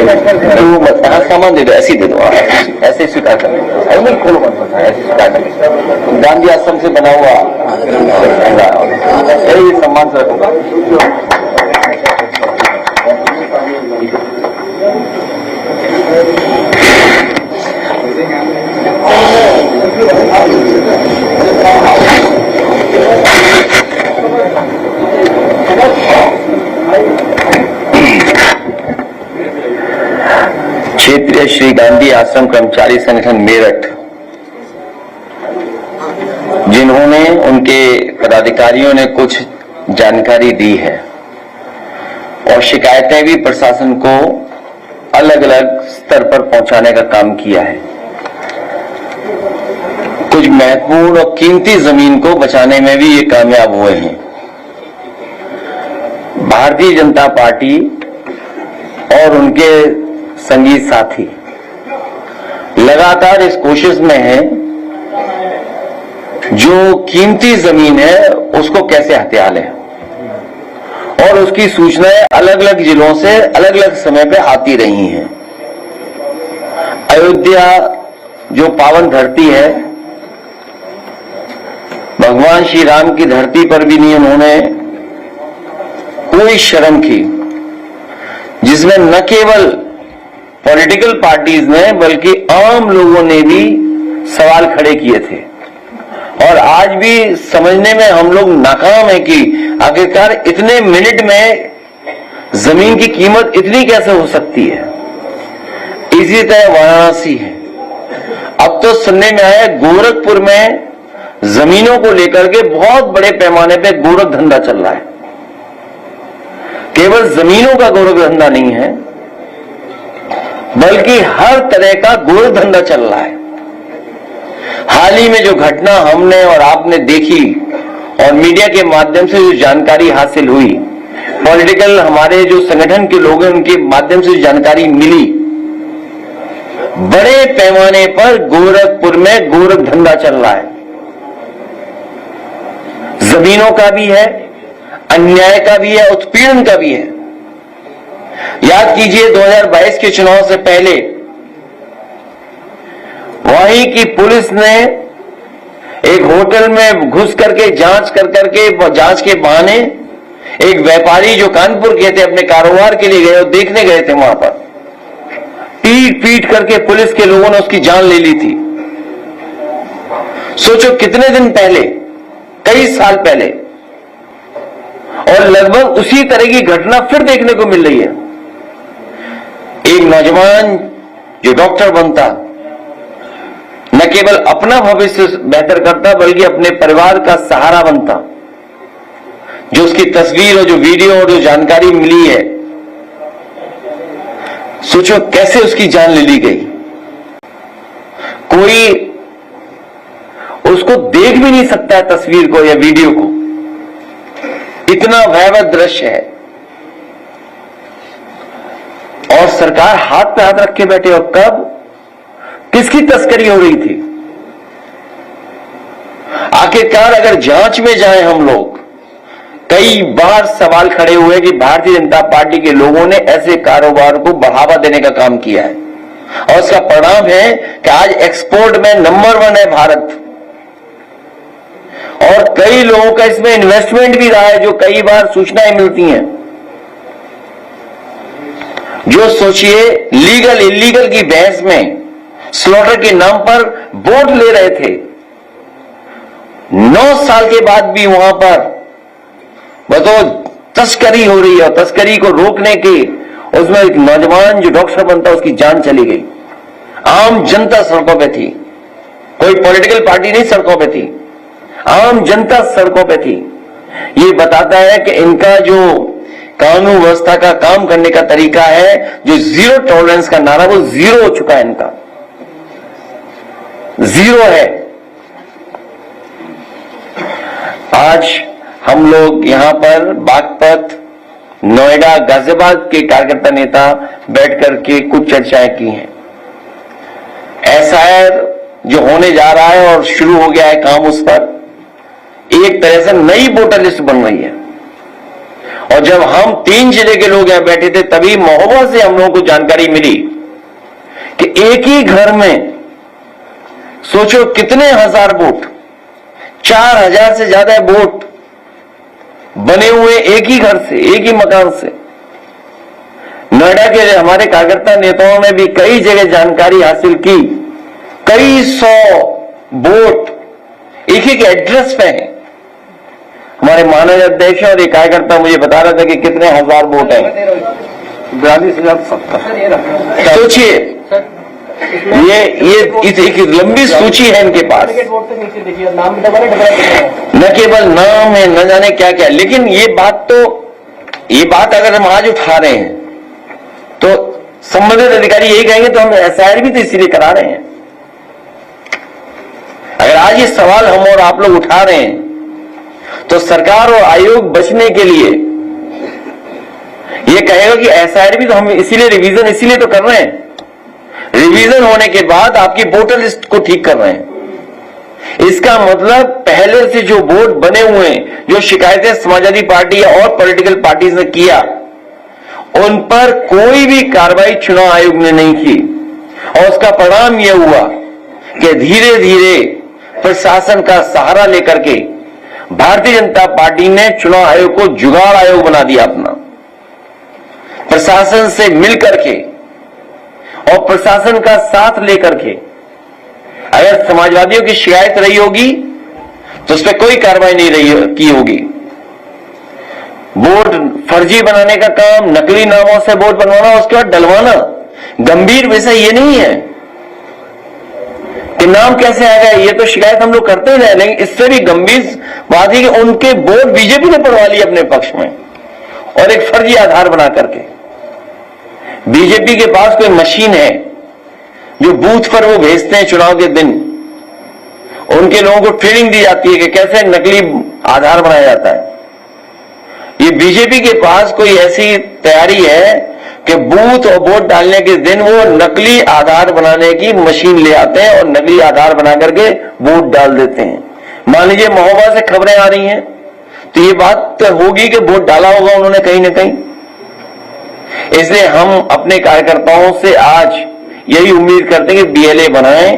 तो सामान दे दो, ऐसे ही दे दो, ऐसे स्वीकार कर लो, खोलो मत, ऐसे स्वीकार कर लो। गांधी आश्रम से बना हुआ यही सम्मान से रखूंगा। क्षेत्रीय श्री गांधी आश्रम कर्मचारी संगठन मेरठ, जिन्होंने उनके पदाधिकारियों ने कुछ जानकारी दी है और शिकायतें भी प्रशासन को अलग अलग स्तर पर पहुंचाने का काम किया है। कुछ महत्वपूर्ण और कीमती जमीन को बचाने में भी ये कामयाब हुए हैं। भारतीय जनता पार्टी और उनके संगी साथी लगातार इस कोशिश में है जो कीमती जमीन है उसको कैसे हथिया लें, और उसकी सूचनाएं अलग अलग जिलों से अलग अलग समय पे आती रही हैं। अयोध्या जो पावन धरती है, भगवान श्री राम की धरती पर भी नहीं उन्होंने कोई शर्म की, जिसमें न केवल पॉलिटिकल पार्टीज ने बल्कि आम लोगों ने भी सवाल खड़े किए थे। और आज भी समझने में हम लोग नाकाम है कि आखिरकार इतने मिनट में जमीन की कीमत इतनी कैसे हो सकती है। इसी तरह वाराणसी है। अब तो सुनने में आया गोरखपुर में जमीनों को लेकर के बहुत बड़े पैमाने पे गोरख धंधा चल रहा है। केवल जमीनों का गोरख धंधा नहीं है, बल्कि हर तरह का गोरख धंधा चल रहा है। हाल ही में जो घटना हमने और आपने देखी और मीडिया के माध्यम से जो जानकारी हासिल हुई, पॉलिटिकल हमारे जो संगठन के लोग हैं उनके माध्यम से जो जानकारी मिली, बड़े पैमाने पर गोरखपुर में गोरख धंधा चल रहा है। जमीनों का भी है, अन्याय का भी है, उत्पीड़न का भी है। याद कीजिए 2022 के चुनाव से पहले वहीं की पुलिस ने एक होटल में घुस करके जांच के बहाने एक व्यापारी जो कानपुर के थे अपने कारोबार के लिए गए और देखने गए थे, वहां पर पीट करके पुलिस के लोगों ने उसकी जान ले ली थी। सोचो कितने दिन पहले, कई साल पहले, और लगभग उसी तरह की घटना फिर देखने को मिल रही है। एक नौजवान जो डॉक्टर बनता, न केवल अपना भविष्य बेहतर करता बल्कि अपने परिवार का सहारा बनता। जो उसकी तस्वीर और जो वीडियो और जो जानकारी मिली है, सोचो कैसे उसकी जान ले ली गई। कोई उसको देख भी नहीं सकता है तस्वीर को या वीडियो को, इतना भयावह दृश्य है। और सरकार हाथ पे हाथ रख के बैठे। और कब किसकी तस्करी हो रही थी? आखिरकार अगर जांच में जाएं हम लोग, कई बार सवाल खड़े हुए कि भारतीय जनता पार्टी के लोगों ने ऐसे कारोबार को बढ़ावा देने का काम किया है, और उसका परिणाम है कि आज एक्सपोर्ट में नंबर 1 है भारत। और कई लोगों का इसमें इन्वेस्टमेंट भी रहा है, जो कई बार सूचनाएं मिलती हैं। जो सोचिए लीगल इलीगल की बहस में स्लॉटर के नाम पर वोट ले रहे थे, 9 साल के बाद भी वहां पर बताओ तस्करी हो रही है। और तस्करी को रोकने के उसमें एक नौजवान जो डॉक्टर बनता उसकी जान चली गई। आम जनता सड़कों पे थी, कोई पॉलिटिकल पार्टी नहीं सड़कों पे थी, आम जनता सड़कों पे थी। ये बताता है कि इनका जो कानून व्यवस्था का काम करने का तरीका है, जो जीरो टॉलरेंस का नारा, वो जीरो हो चुका है। इनका जीरो है। आज हम लोग यहां पर बागपत, नोएडा, गाजियाबाद के कार्यकर्ता नेता बैठ करके कुछ चर्चाएं की हैं। एसआईआर जो होने जा रहा है और शुरू हो गया है काम, उस पर एक तरह से नई वोटर लिस्ट बन रही है। और जब हम 3 जिले के लोग यहां बैठे थे तभी महोबा से हम लोगों को जानकारी मिली कि एक ही घर में सोचो कितने हजार वोट, 4000 से ज्यादा वोट बने हुए एक ही घर से, एक ही मकान से। नोएडा के हमारे कार्यकर्ता नेताओं ने भी कई जगह जानकारी हासिल की, कई 100 वोट एक एक एड्रेस पे हैं। हमारे माननीय अध्यक्ष और एक कार्यकर्ता मुझे बता रहा था कि कितने हजार वोट हैं, 42,070। सोचिए, ये एक लंबी सूची है इनके पास, न केवल नाम है, न जाने क्या क्या। लेकिन ये बात अगर हम आज उठा रहे हैं तो संबंधित अधिकारी यही कहेंगे तो हम एसआईआर भी तो इसीलिए करा रहे हैं। अगर आज ये सवाल हम और आप लोग उठा रहे हैं तो सरकार और आयोग बचने के लिए ये कहेगा कि एसआईआर भी तो हम इसीलिए रिवीजन इसीलिए तो कर रहे हैं। रिवीजन होने के बाद आपकी वोटर लिस्ट को ठीक कर रहे हैं। इसका मतलब पहले से जो वोट बने हुए हैं, जो शिकायतें समाजवादी पार्टी और पॉलिटिकल पार्टीज ने किया, उन पर कोई भी कार्रवाई चुनाव आयोग ने नहीं की। और उसका परिणाम यह हुआ कि धीरे धीरे प्रशासन का सहारा लेकर के भारतीय जनता पार्टी ने चुनाव आयोग को जुगाड़ आयोग बना दिया अपना। प्रशासन से मिलकर के और प्रशासन का साथ लेकर के अगर समाजवादियों की शिकायत रही होगी तो उस पर कोई कार्रवाई नहीं की होगी। वोट फर्जी बनाने का काम, नकली नामों से वोट बनवाना, उसके बाद डलवाना, गंभीर विषय ये नहीं है कि नाम कैसे आ गया। ये तो शिकायत हम लोग करते ही रहे, लेकिन इससे भी गंभीर बात है कि उनके वोट बीजेपी ने पड़वा लिए अपने पक्ष में और एक फर्जी आधार बना करके। बीजेपी के पास कोई मशीन है जो बूथ पर वो भेजते हैं चुनाव के दिन, उनके लोगों को ट्रेनिंग दी जाती है कि कैसे नकली आधार बनाया जाता है। ये बीजेपी के पास कोई ऐसी तैयारी है कि बूथ और वोट डालने के दिन वो नकली आधार बनाने की मशीन ले आते हैं और नकली आधार बना करके वोट डाल देते हैं। मान लीजिए महोबा से खबरें आ रही हैं तो ये बात तो होगी कि वोट डाला होगा उन्होंने कहीं ना कहीं। इसलिए हम अपने कार्यकर्ताओं से आज यही उम्मीद करते हैं कि बीएलए बनाएं,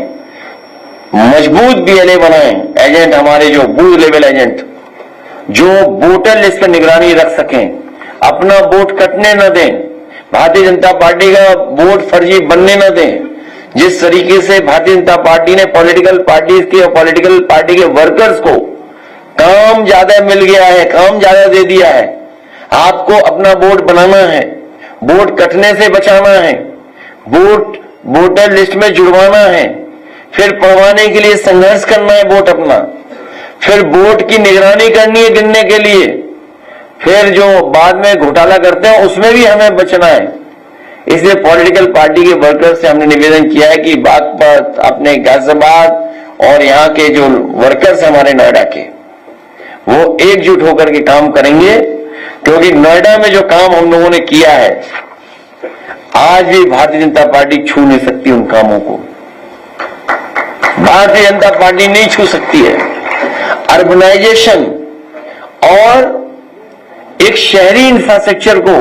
मजबूत बीएलए बनाएं, एजेंट हमारे जो बूथ लेवल एजेंट जो वोटर लिस्ट पर निगरानी रख सकें, अपना वोट कटने न दें, भारतीय जनता पार्टी का वोट फर्जी बनने न दें। जिस तरीके से भारतीय जनता पार्टी ने पॉलिटिकल पार्टीज के और पॉलिटिकल पार्टी के वर्कर्स को काम ज्यादा मिल गया है, काम ज्यादा दे दिया है। आपको अपना वोट बनाना है, वोट कटने से बचाना है, वोट वोटर लिस्ट में जुड़वाना है, फिर पढ़वाने के लिए संघर्ष करना है वोट अपना, फिर वोट की निगरानी करनी है गिनने के लिए, फिर जो बाद में घोटाला करते हैं उसमें भी हमें बचना है। इसलिए पॉलिटिकल पार्टी के वर्कर्स से हमने निवेदन किया है कि बागपत, अपने गाजियाबाद और यहाँ के जो वर्कर्स हैं हमारे नोएडा के, वो एकजुट होकर के काम करेंगे, क्योंकि नोएडा में जो काम हम लोगों ने किया है आज भी भारतीय जनता पार्टी छू नहीं सकती। उन कामों को भारतीय जनता पार्टी नहीं छू सकती है। अर्बनाइजेशन और एक शहरी इंफ्रास्ट्रक्चर को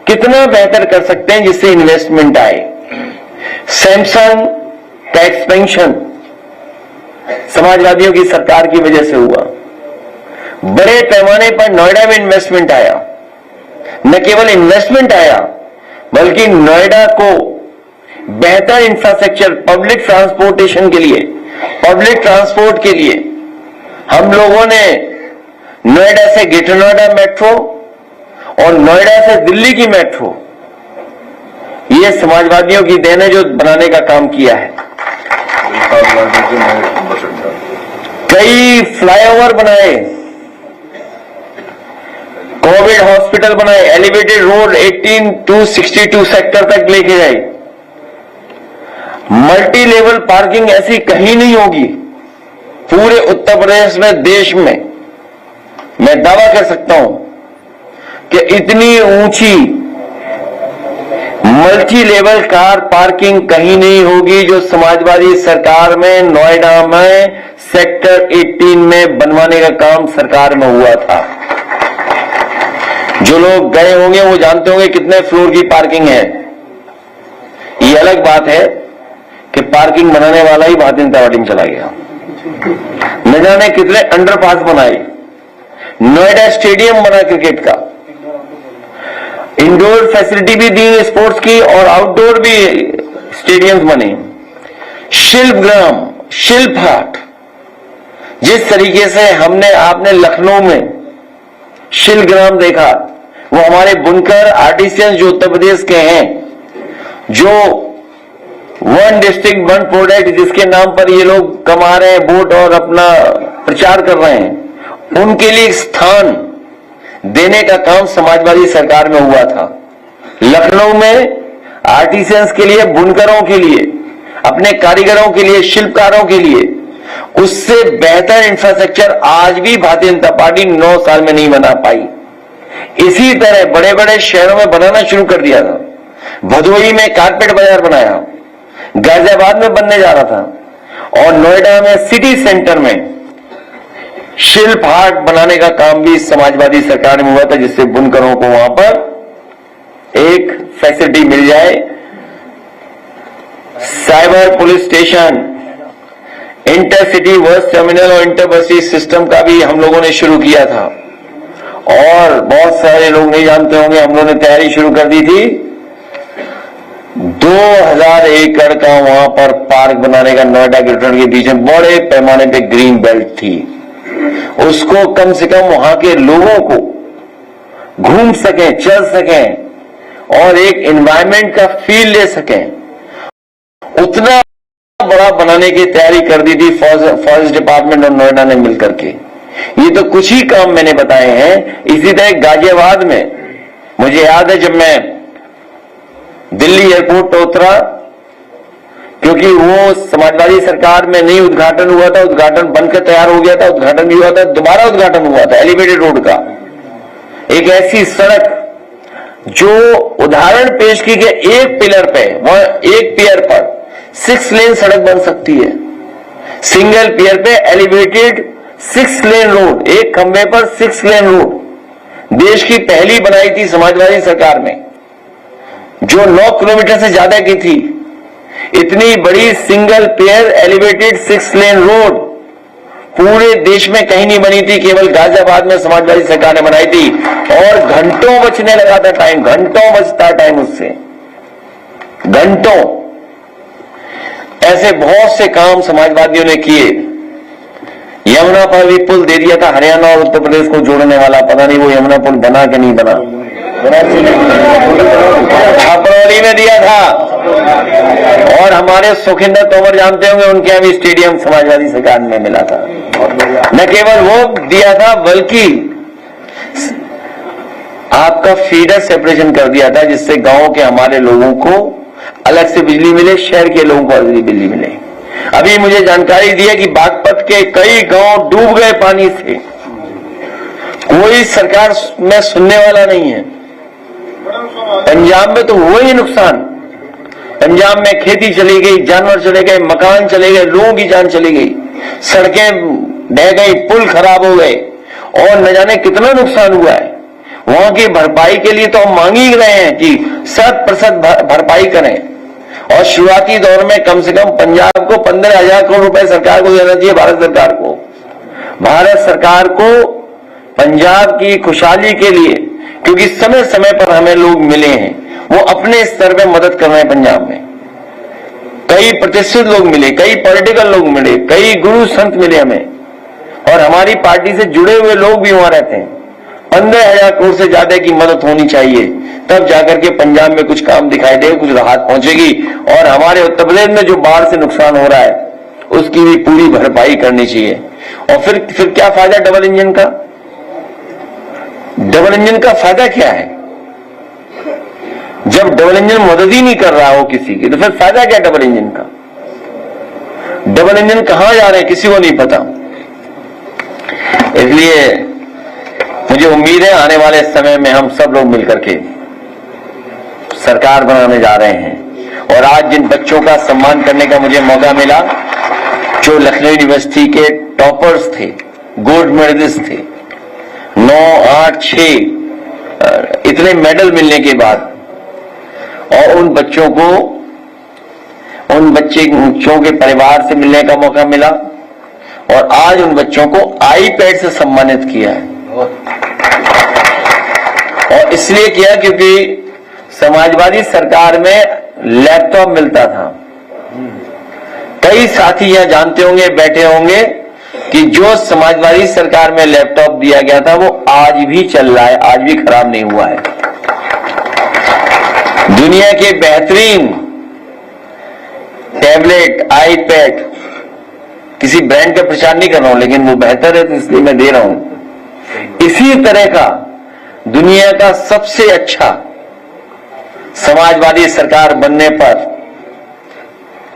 कितना बेहतर कर सकते हैं जिससे इन्वेस्टमेंट आए। सैमसंग का एक्सपेंशन समाजवादियों की सरकार की वजह से हुआ। बड़े पैमाने पर नोएडा में इन्वेस्टमेंट आया। न केवल इन्वेस्टमेंट आया बल्कि नोएडा को बेहतर इंफ्रास्ट्रक्चर, पब्लिक ट्रांसपोर्टेशन के लिए, पब्लिक ट्रांसपोर्ट के लिए हम लोगों ने नोएडा से ग्रेटर नोएडा मेट्रो और नोएडा से दिल्ली की मेट्रो, ये समाजवादियों की देन है जो बनाने का काम किया है। कई फ्लाईओवर बनाए, कोविड हॉस्पिटल बनाए, एलिवेटेड रोड 18 to 62 सेक्टर तक लेके गए। मल्टी लेवल पार्किंग ऐसी कहीं नहीं होगी पूरे उत्तर प्रदेश में, देश में। मैं दावा कर सकता हूं कि इतनी ऊंची मल्टी लेवल कार पार्किंग कहीं नहीं होगी जो समाजवादी सरकार में नोएडा में सेक्टर 18 में बनवाने का काम सरकार में हुआ था। जो लोग गए होंगे वो जानते होंगे कितने फ्लोर की पार्किंग है। ये अलग बात है कि पार्किंग बनाने वाला ही भारतीय जनता पार्टी में चला गया। न जाने कितने अंडरपास बनाए, नोएडा स्टेडियम बना क्रिकेट का, इंडोर फैसिलिटी भी दी स्पोर्ट्स की और आउटडोर भी स्टेडियम्स बने। शिल्प ग्राम, शिल्प हाट, जिस तरीके से हमने आपने लखनऊ में शिल्प ग्राम देखा, वो हमारे बुनकर आर्टिसियंस जो उत्तर प्रदेश के हैं, जो वन डिस्ट्रिक्ट वन प्रोडक्ट जिसके नाम पर ये लोग कमा रहे हैं वोट और अपना प्रचार कर रहे हैं, उनके लिए स्थान देने का काम समाजवादी सरकार में हुआ था। लखनऊ में आर्टिसियंस के लिए, बुनकरों के लिए, अपने कारीगरों के लिए, शिल्पकारों के लिए उससे बेहतर इंफ्रास्ट्रक्चर आज भी भारतीय जनता पार्टी 9 साल में नहीं बना पाई। इसी तरह बड़े बड़े शहरों में बनाना शुरू कर दिया था। भदोही में कारपेट बाजार बनाया, गाजियाबाद में बनने जा रहा था, और नोएडा में सिटी सेंटर में शिल्प हाट बनाने का काम भी समाजवादी सरकार में हुआ था, जिससे बुनकरों को वहां पर एक फैसिलिटी मिल जाए। Cyber police station, intercity bus terminal और इंटरबसी सिस्टम का भी हम लोगों ने शुरू किया था, और बहुत सारे लोग नहीं जानते होंगे, हम लोगों ने तैयारी शुरू कर दी थी 2000 एकड़ का वहां पर पार्क बनाने का। नोएडा ग्रेटर के बीच में बड़े पैमाने पे ग्रीन बेल्ट थी, उसको कम से कम वहां के लोगों को घूम सकें, चल सकें और एक एनवायरमेंट का फील ले सकें, उतना बड़ा बनाने की तैयारी कर दी थी फॉरेस्ट डिपार्टमेंट और नोएडा ने मिलकर के। ये तो कुछ ही काम मैंने बताए हैं। इसी तरह गाजियाबाद में मुझे याद है जब मैं दिल्ली एयरपोर्ट पर उतरा, क्योंकि वो समाजवादी सरकार में नहीं उद्घाटन हुआ था, उद्घाटन बनकर तैयार हो गया था, उद्घाटन भी हुआ था, दोबारा उद्घाटन हुआ था एलिवेटेड रोड का। एक ऐसी सड़क जो उदाहरण पेश की गई, एक पिलर पे, वहां एक पियर पर 6 लेन सड़क बन सकती है। सिंगल पियर पे एलिवेटेड 6 लेन रोड, एक खंबे पर 6 लेन रोड देश की पहली बनाई थी समाजवादी सरकार ने, जो 9 किलोमीटर से ज्यादा की थी। इतनी बड़ी single pair elevated 6 lane road पूरे देश में कहीं नहीं बनी थी, केवल गाजियाबाद में समाजवादी सरकार ने बनाई थी, और घंटों बचने लगा था टाइम, घंटों बचता टाइम उससे, घंटों। ऐसे बहुत से काम समाजवादियों ने किए। यमुना पर भी पुल दे दिया था हरियाणा और उत्तर प्रदेश को जोड़ने वाला, पता नहीं वो यमुना पुल बना कि नहीं बना। छापरौली में दिया था, और हमारे सुखिंदर तोमर जानते होंगे, उनके यहाँ भी स्टेडियम समाजवादी सरकार ने मिला था। न केवल वो दिया था बल्कि आपका फीडर सेपरेशन कर दिया था, जिससे गांव के हमारे लोगों को अलग से बिजली मिले, शहर के लोगों को अलग बिजली मिले। अभी मुझे जानकारी दी है कि बागपत के कई गांव डूब गए पानी से, कोई सरकार में सुनने वाला नहीं है। पंजाब में तो हुआ ही नुकसान, पंजाब में खेती चली गई, जानवर चले गए, मकान चले गए, लोगों की जान चली गई, सड़कें बह गई, पुल खराब हो गए, और न जाने कितना नुकसान हुआ है। वहां की भरपाई के लिए तो हम मांग ही रहे हैं कि 100% भरपाई करें, और शुरुआती दौर में कम से कम पंजाब को 15,000 करोड़ रुपए सरकार को देना चाहिए। भारत सरकार को, भारत सरकार को पंजाब की खुशहाली के लिए, क्योंकि समय समय पर हमें लोग मिले हैं, वो अपने स्तर पर मदद कर रहे हैं। पंजाब में कई प्रतिष्ठित लोग मिले, कई पॉलिटिकल लोग मिले, कई गुरु संत मिले हमें, और हमारी पार्टी से जुड़े हुए लोग भी वहां रहते हैं। 15,000 करोड़ से ज्यादा की मदद होनी चाहिए, तब जाकर के पंजाब में कुछ काम दिखाई देगा, कुछ राहत पहुंचेगी, और हमारे उत्तर प्रदेश में जो बाढ़ से नुकसान हो रहा है उसकी भी पूरी भरपाई करनी चाहिए। और फिर क्या फायदा डबल इंजन का? डबल इंजन का फायदा क्या है? जब डबल इंजन मदद ही नहीं कर रहा हो किसी की, तो फिर फायदा क्या डबल इंजन का? डबल इंजन कहां जा रहे हैं किसी को नहीं पता। इसलिए मुझे उम्मीद है आने वाले समय में हम सब लोग मिलकर के सरकार बनाने जा रहे हैं। और आज जिन बच्चों का सम्मान करने का मुझे मौका मिला, जो लखनऊ यूनिवर्सिटी के टॉपर्स थे, गोल्ड मेडलिस्ट थे, 9, 8, 6, इतने मेडल मिलने के बाद, और उन बच्चों के परिवार से मिलने का मौका मिला, और आज उन बच्चों को आईपैड से सम्मानित किया है। और इसलिए किया क्योंकि समाजवादी सरकार में लैपटॉप मिलता था। कई साथी यहां जानते होंगे, बैठे होंगे कि जो समाजवादी सरकार में लैपटॉप दिया गया था वो आज भी चल रहा है, आज भी खराब नहीं हुआ है। दुनिया के बेहतरीन टैबलेट, आईपैड, किसी ब्रांड का प्रचार नहीं कर रहा हूं, लेकिन वो बेहतर है तो इसलिए मैं दे रहा हूं। इसी तरह का दुनिया का सबसे अच्छा समाजवादी सरकार बनने पर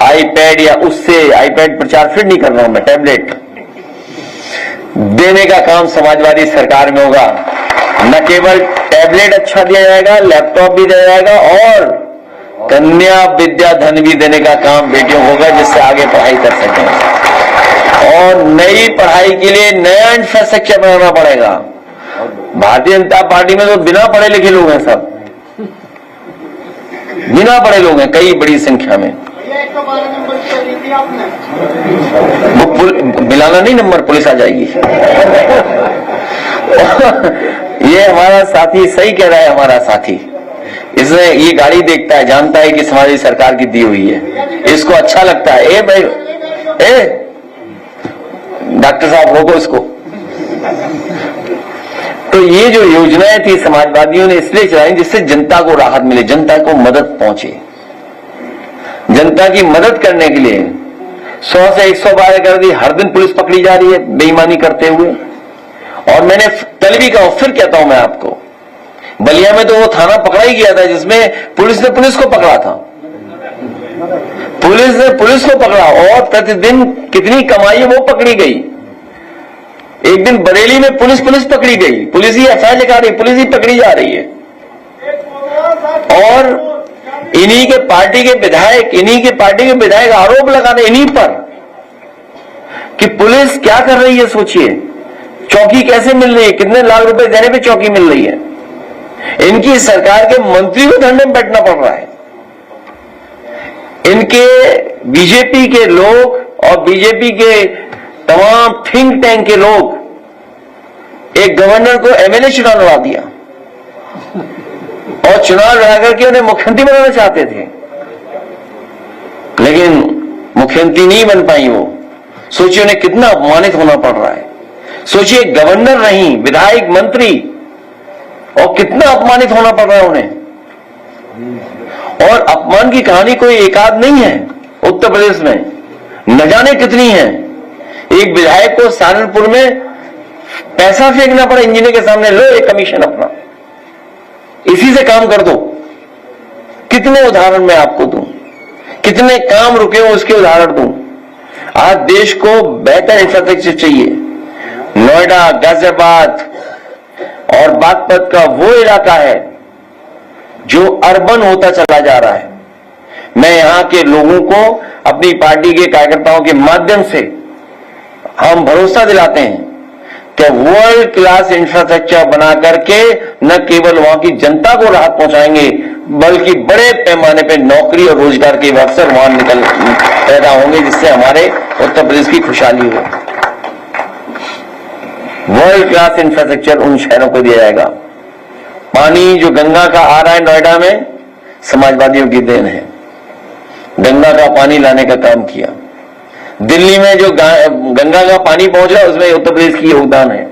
आईपैड, या उससे आईपैड प्रचार फिर नहीं कर रहा हूं मैं, टैबलेट देने का काम समाजवादी सरकार में होगा। न केवल टैबलेट अच्छा दिया जाएगा, लैपटॉप भी दिया जाएगा, और कन्या विद्या धन भी देने का काम बेटियों को होगा, जिससे आगे पढ़ाई कर सकें। और नई पढ़ाई के लिए नया इंफ्रास्ट्रक्चर बनाना पड़ेगा। भारतीय जनता पार्टी में तो बिना पढ़े लिखे लोग हैं, सब बिना पढ़े लोग हैं, कई बड़ी संख्या में। वो मिलाना नहीं नंबर, पुलिस आ जाएगी। ये हमारा साथी सही कह रहा है, हमारा साथी इसने ये गाड़ी देखता है, जानता है कि समाजवादी सरकार की दी हुई है, इसको अच्छा लगता है। ए भाई, डॉक्टर साहब रोको इसको। तो ये जो योजनाएं थी समाजवादियों ने इसलिए चलाई जिससे जनता को राहत मिले, जनता को मदद पहुंचे। जनता की मदद करने के लिए 100 से 112 कर दी, हर दिन पुलिस पकड़ी जा रही है बेईमानी करते हुए। और मैंने कल भी कहा, फिर कहता हूं मैं आपको, बलिया में तो वो थाना पकड़ा ही गया था जिसमें पुलिस ने पुलिस को पकड़ा था, पुलिस ने पुलिस को पकड़ा, और प्रतिदिन कितनी कमाई है वो पकड़ी गई। एक दिन बरेली में पुलिस पकड़ी गई, पुलिस ही एफआईआर लिखा रही, पुलिस ही पकड़ी जा रही है। और इन्हीं के पार्टी के विधायक आरोप लगा रहे इन्हीं पर कि पुलिस क्या कर रही है। सोचिए, चौकी कैसे मिल रही है, कितने लाख रुपए देने पे चौकी मिल रही है। इनकी सरकार के मंत्री को धरने में बैठना पड़ रहा है। इनके बीजेपी के लोग और बीजेपी के तमाम थिंक टैंक के लोग एक गवर्नर को एमएलए चुनाव लड़ा दिया, और चुनाव लड़ा करके उन्हें मुख्यमंत्री बनाना चाहते थे, लेकिन मुख्यमंत्री नहीं बन पाई वो। सोचिए उन्हें कितना अपमानित होना पड़ रहा है। सोचिए, गवर्नर नहीं, विधायक, मंत्री, और कितना अपमानित होना पड़ रहा है उन्हें। और अपमान की कहानी कोई एकाध नहीं है उत्तर प्रदेश में, न जाने कितनी है। एक विधायक को सहारनपुर में पैसा फेंकना पड़ा इंजीनियर के सामने, लो एक कमीशन अपना, इसी से काम कर दो। कितने उदाहरण मैं आपको दूं, कितने काम रुके हो उसके उदाहरण दूं। आज देश को बेहतर इंफ्रास्ट्रक्चर चाहिए। नोएडा, गाजियाबाद और बागपत का वो इलाका है जो अर्बन होता चला जा रहा है। मैं यहां के लोगों को अपनी पार्टी के कार्यकर्ताओं के माध्यम से हम भरोसा दिलाते हैं कि वर्ल्ड क्लास इंफ्रास्ट्रक्चर बना करके न केवल वहां की जनता को राहत पहुंचाएंगे, बल्कि बड़े पैमाने पर नौकरी और रोजगार के अवसर वहां पैदा होंगे, जिससे हमारे उत्तर प्रदेश की खुशहाली हो। वर्ल्ड क्लास इंफ्रास्ट्रक्चर उन शहरों को दिया जाएगा। पानी जो गंगा का आ रहा है नोएडा में, समाजवादियों की देन है। गंगा का पानी लाने का काम किया। दिल्ली में जो गंगा का पानी पहुंच रहा है उसमें उत्तर प्रदेश की योगदान है।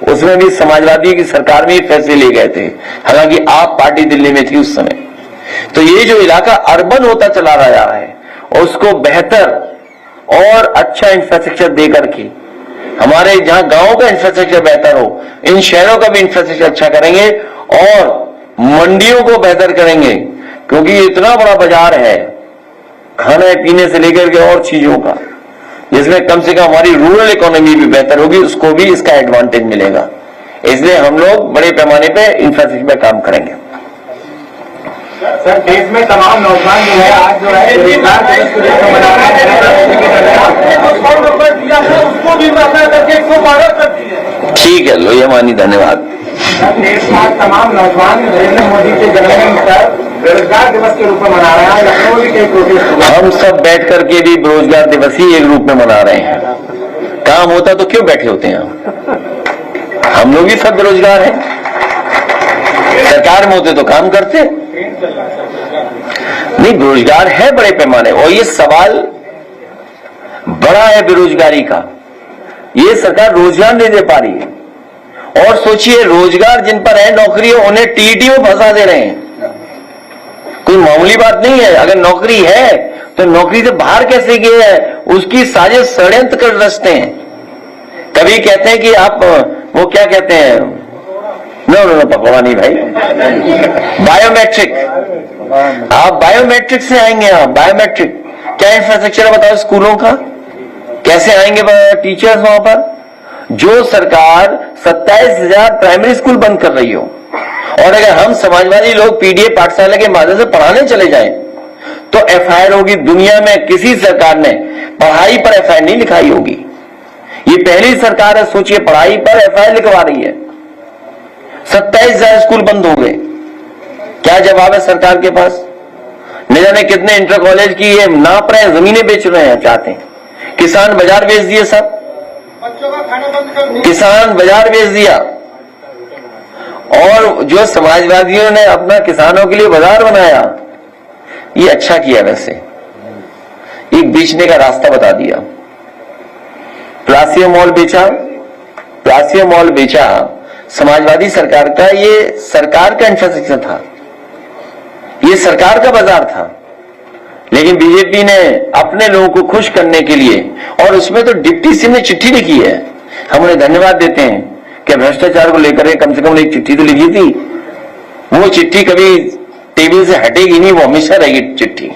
उसमें भी समाजवादी की सरकार में फैसले लिए गए थे, हालांकि आप पार्टी दिल्ली में थी उस समय। तो ये जो इलाका अर्बन होता चला रहा है, उसको बेहतर और अच्छा इंफ्रास्ट्रक्चर देकर के, हमारे जहां गांवों का इंफ्रास्ट्रक्चर बेहतर हो, इन शहरों का भी इंफ्रास्ट्रक्चर अच्छा करेंगे और मंडियों को बेहतर करेंगे, क्योंकि ये इतना बड़ा बाजार है खाने पीने से लेकर के और चीजों का, जिसमें कम से कम हमारी रूरल इकोनॉमी भी बेहतर होगी, उसको भी इसका एडवांटेज मिलेगा। इसलिए हम लोग बड़े पैमाने पे इंफ्रास्ट्रक्चर में काम करेंगे। सर, देश में तमाम नौजवान जो है आज जो है रोजगार दिवस को लेकर मना रहे हैं। ठीक है, लोहिया मानी, धन्यवाद। देश का तमाम नौजवान नरेंद्र मोदी के जन्मदिन पर बेरोजगार दिवस के रूप में मना रहे हैं। लखनऊ में भी कई प्रोटेस्ट हुआ। हम सब बैठ करके भी बेरोजगार दिवस ही एक रूप में मना रहे हैं। काम होता तो क्यों बैठे होते हैं हम लोग भी सब बेरोजगार हैं। सरकार में होते तो काम करते। नहीं, बेरोजगार है बड़े पैमाने, और ये सवाल बड़ा है बेरोजगारी का। ये सरकार रोजगार नहीं दे पा रही है। और सोचिए, रोजगार जिन पर है नौकरी, उन्हें टीईटी में फंसा दे रहे हैं। कोई मामूली बात नहीं है। अगर नौकरी है तो नौकरी से बाहर कैसे गए हैं, उसकी साजिश षड्यंत्र कर रचते हैं। कभी कहते हैं कि आप वो क्या कहते हैं, नो पकवा नहीं भाई, बायोमेट्रिक। आप बायोमेट्रिक से आएंगे। आप बायोमेट्रिक क्या इंफ्रास्ट्रक्चर बताओ स्कूलों का, कैसे आएंगे टीचर्स वहां पर? जो सरकार 27,000 प्राइमरी स्कूल बंद कर रही हो, और अगर हम समाजवादी लोग पीडीए पाठशाला के माध्यम से पढ़ाने चले जाएं तो एफआईआर होगी। दुनिया में किसी सरकार ने पढ़ाई पर एफआईआर नहीं लिखाई होगी। ये पहली सरकार है, सोचिए, पढ़ाई पर एफआईआर लिखवा रही है। 27,000 स्कूल बंद हो गए। क्या जवाब है सरकार के पास? न जाने कितने इंटर कॉलेज की ये नाप रहे हैं, जमीनें बेच रहे हैं, चाहते हैं। किसान बाजार बेच दिए, सब बच्चों का खाना बंद कर दिया। किसान बाजार बेच दिया। और जो समाजवादियों ने अपना किसानों के लिए बाजार बनाया, ये अच्छा किया। वैसे एक बेचने का रास्ता बता दिया। प्लासियो मॉल बेचा, प्लासियो मॉल बेचा समाजवादी सरकार का। ये सरकार का इंफ्रास्ट्रक्चर था, ये सरकार का बाजार था। लेकिन बीजेपी ने अपने लोगों को खुश करने के लिए, और उसमें तो डिप्टी सीएम ने चिट्ठी लिखी है, हम उन्हें धन्यवाद देते हैं कि भ्रष्टाचार को लेकर कम से कम एक चिट्ठी तो लिखी थी। वो चिट्ठी कभी टेबल से हटेगी नहीं, वो हमेशा रहेगी चिट्ठी।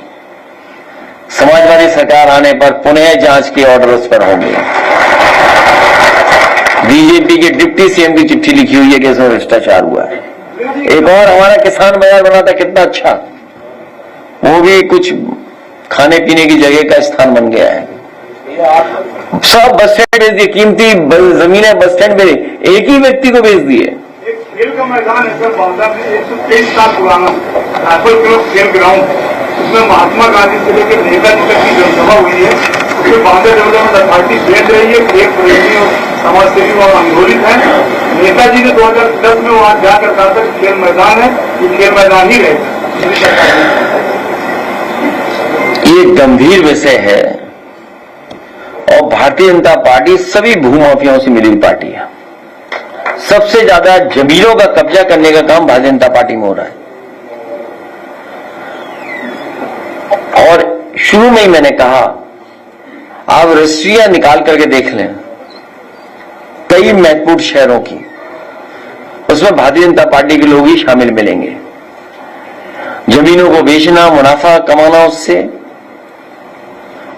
समाजवादी सरकार आने पर पुनः जांच के ऑर्डर उस पर होंगे। बीजेपी के डिप्टी सीएम की चिट्ठी लिखी हुई है कि इसमें भ्रष्टाचार हुआ है। एक और हमारा किसान बाजार बना था, कितना अच्छा, वो भी कुछ खाने पीने की जगह का स्थान बन गया है। सब बस स्टैंड बेच दिए, कीमती जमीनें बस स्टैंड पे एक ही व्यक्ति को बेच दिए। एक खेल का मैदान है सर बांदा में, 123 साल पुराना राफेल क्लब खेल ग्राउंड। उसमें महात्मा गांधी से लेकर नेताजी तक की जनसभा हुई है। उसमें बांदा डेवलपमेंट अथॉरिटी बेच रही है। खेल प्रेमी और समाजसेवी वहाँ आंदोलित है। नेताजी ने 2010 में वहाँ जाकर कहा था खेल मैदान है, ये खेल मैदान ही रहेगा। ये गंभीर विषय है, और भारतीय जनता पार्टी सभी भूमाफियाओं से मिली हुई पार्टी है। सबसे ज्यादा जमीनों का कब्जा करने का काम भारतीय जनता पार्टी में हो रहा है। और शुरू में ही मैंने कहा, आप रजिस्ट्रियां निकाल करके देख लें कई महत्वपूर्ण शहरों की, उसमें भारतीय जनता पार्टी के लोग ही शामिल मिलेंगे। जमीनों को बेचना, मुनाफा कमाना उससे,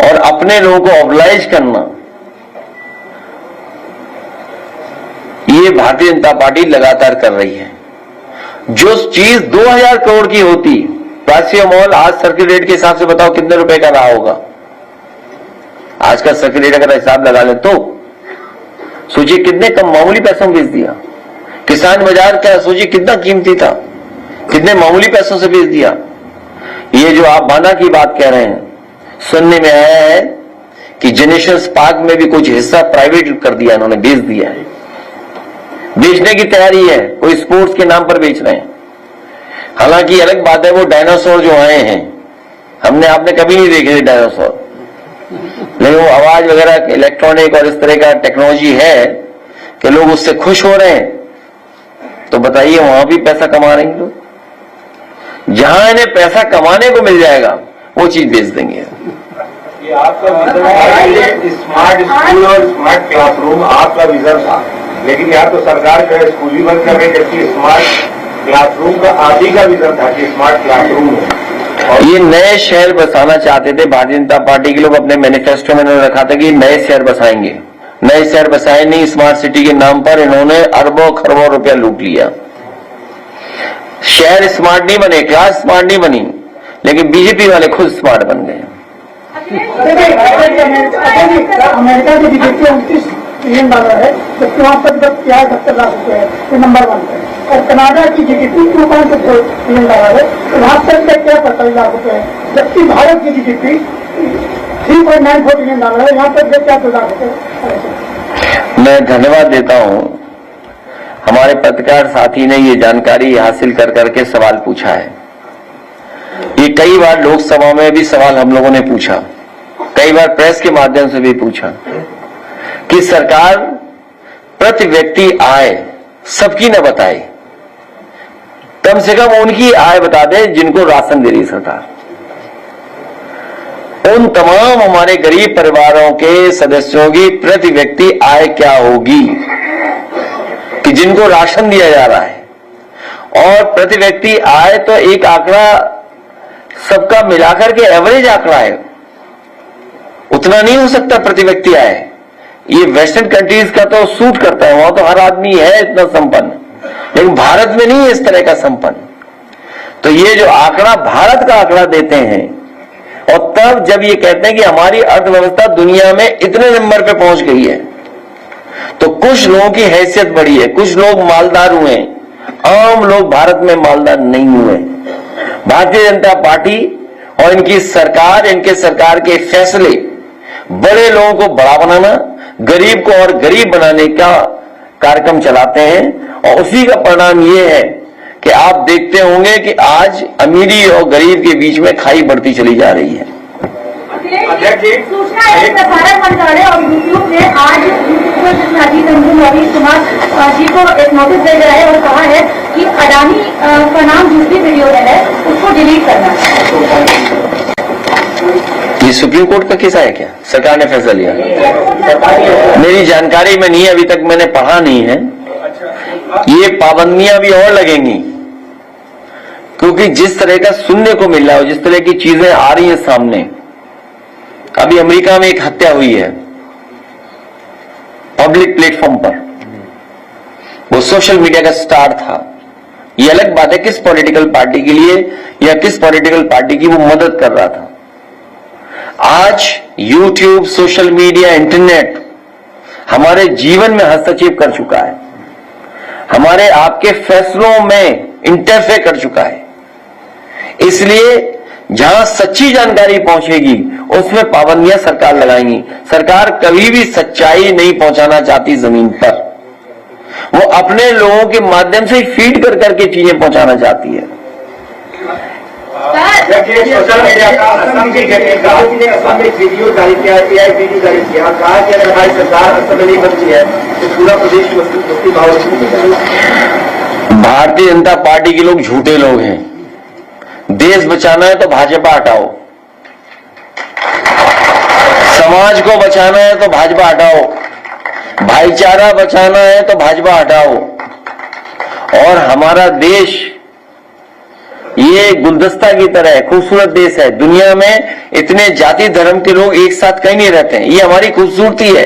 और अपने लोगों को ऑब्लाइज करना, ये भारतीय जनता पार्टी लगातार कर रही है। जो चीज 2000 करोड़ की होती, प्लासियो मॉल आज सर्किल रेट के हिसाब से बताओ कितने रुपए का रहा होगा। आज का सर्किल रेट अगर हिसाब लगा ले तो सोचिए कितने कम मामूली पैसों में बेच दिया। किसान बाजार क्या, सोचिए कितना कीमती था, कितने मामूली पैसों से बेच दिया। ये जो आप बांदा की बात कह रहे हैं, सुनने में आया है कि जेनेरेशंस पार्क में भी कुछ हिस्सा प्राइवेट कर दिया, इन्होंने बेच दिया है। बेचने की तैयारी है, कोई स्पोर्ट्स के नाम पर बेच रहे हैं। हालांकि अलग बात है वो डायनासोर जो आए हैं, आपने कभी नहीं देखे थे डायनासोर, लेकिन वो आवाज वगैरह इलेक्ट्रॉनिक और इस तरह का टेक्नोलॉजी है कि लोग उससे खुश हो रहे हैं। तो बताइए वहां भी पैसा कमा रहे हैं लोग। जहां इन्हें पैसा कमाने को मिल जाएगा वो चीज बेच देंगे। ये आपका विजन है, स्मार्ट स्कूल और स्मार्ट क्लासरूम आपका विजन था, लेकिन यहाँ तो सरकार जो है स्कूल ही बंद कर रही है, जबकि स्मार्ट क्लासरूम का आदि का विजन था कि स्मार्ट क्लासरूम है। और ये नए शहर बसाना चाहते थे भारतीय जनता पार्टी के लोग, अपने मैनिफेस्टो में इन्होंने रखा था कि नए शहर बसाएंगे। नए शहर बसाए नहीं, स्मार्ट सिटी के नाम पर इन्होंने अरबों खरबों रुपया लूट लिया। शहर स्मार्ट नहीं बने, क्लास स्मार्ट नहीं बनी, लेकिन बीजेपी वाले खुद स्मार्ट बन गए। अमेरिका की बीजेपी $29 ट्रिलियन है, जबकि वहाँ पर $50-70 लाख रुपए है, नंबर 1 है। और कनाडा की जीडीपी 2.4 ट्रिलियन डॉलर है, तो वहां से क्या 45 लाख रुपए है, जबकि भारत की जीडीपी 3.94 ट्रिलियन डॉलर है, यहाँ पर क्या 2 लाख रुपए। मैं धन्यवाद देता हूं, हमारे पत्रकार साथी ने ये जानकारी हासिल कर करके सवाल पूछा है। ये कई बार लोकसभा में भी सवाल हम लोगों ने पूछा, कई बार प्रेस के माध्यम से भी पूछा कि सरकार प्रति व्यक्ति आय सबकी न बताए, कम से कम उनकी आय बता दे जिनको राशन दे रही सरकार। उन तमाम हमारे गरीब परिवारों के सदस्यों की प्रति व्यक्ति आय क्या होगी कि जिनको राशन दिया जा रहा है। और प्रति व्यक्ति आय तो एक आंकड़ा सबका मिलाकर के एवरेज आंकड़ा है, उतना नहीं हो सकता प्रति व्यक्ति आय। ये वेस्टर्न कंट्रीज का तो सूट करता है, वहां तो हर आदमी है इतना संपन्न, लेकिन भारत में नहीं है इस तरह का संपन्न। तो ये जो आंकड़ा भारत का आंकड़ा देते हैं, और तब जब ये कहते हैं कि हमारी अर्थव्यवस्था दुनिया में इतने नंबर पे पहुंच गई है, तो कुछ लोगों की हैसियत बढ़ी है, कुछ लोग मालदार हुए, आम लोग भारत में मालदार नहीं हुए। भारतीय जनता पार्टी और इनकी सरकार, इनके सरकार के फैसले बड़े लोगों को बड़ा बनाना, गरीब को और गरीब बनाने का कार्यक्रम चलाते हैं, और उसी का परिणाम ये है कि आप देखते होंगे कि आज अमीरी और गरीब के बीच में खाई बढ़ती चली जा रही है। सूचना एवं प्रसारण मंत्रालय और यूट्यूब ने आज राजीव रंजन रवीश कुमार जी को एक नोटिस दे दिया है और कहा है कि अडानी का नाम दूसरी वीडियो में है, उसको डिलीट करना है। ये सुप्रीम कोर्ट का केस आया क्या? सरकार ने फैसला लिया? मेरी जानकारी में नहीं है, अभी तक मैंने पढ़ा नहीं है। ये पाबंदियां भी और लगेंगी, क्योंकि जिस तरह का सुनने को मिल रहा है, जिस तरह की चीजें आ रही हैं सामने। अभी अमेरिका में एक हत्या हुई है पब्लिक प्लेटफॉर्म पर, वो सोशल मीडिया का स्टार था। ये अलग बात है किस पॉलिटिकल पार्टी के लिए या किस पॉलिटिकल पार्टी की वो मदद कर रहा था। आज यूट्यूब, सोशल मीडिया, इंटरनेट हमारे जीवन में हस्तक्षेप कर चुका है, हमारे आपके फैसलों में इंटरफेयर कर चुका है। इसलिए जहां सच्ची जानकारी पहुंचेगी उसमें पाबंदियां सरकार लगाएंगी। सरकार कभी भी सच्चाई नहीं पहुंचाना चाहती जमीन पर, वो अपने लोगों के माध्यम से फीड कर करके चीजें पहुंचाना चाहती है। देखिए, सोशल मीडिया का असम की असम ने वीडियो जारी किया, AI वीडियो जारी किया, कहा कि अगर हमारी सरकार असम नहीं बनती है तो पूरा प्रदेश मुक्ति भाव। भारतीय जनता पार्टी के लोग झूठे लोग हैं। देश बचाना है तो भाजपा हटाओ, समाज को बचाना है तो भाजपा हटाओ, भाईचारा बचाना है तो भाजपा हटाओ। और हमारा देश ये गुलदस्ता की तरह खूबसूरत देश है। दुनिया में इतने जाति धर्म के लोग एक साथ कहीं नहीं रहते हैं। ये हमारी खूबसूरती है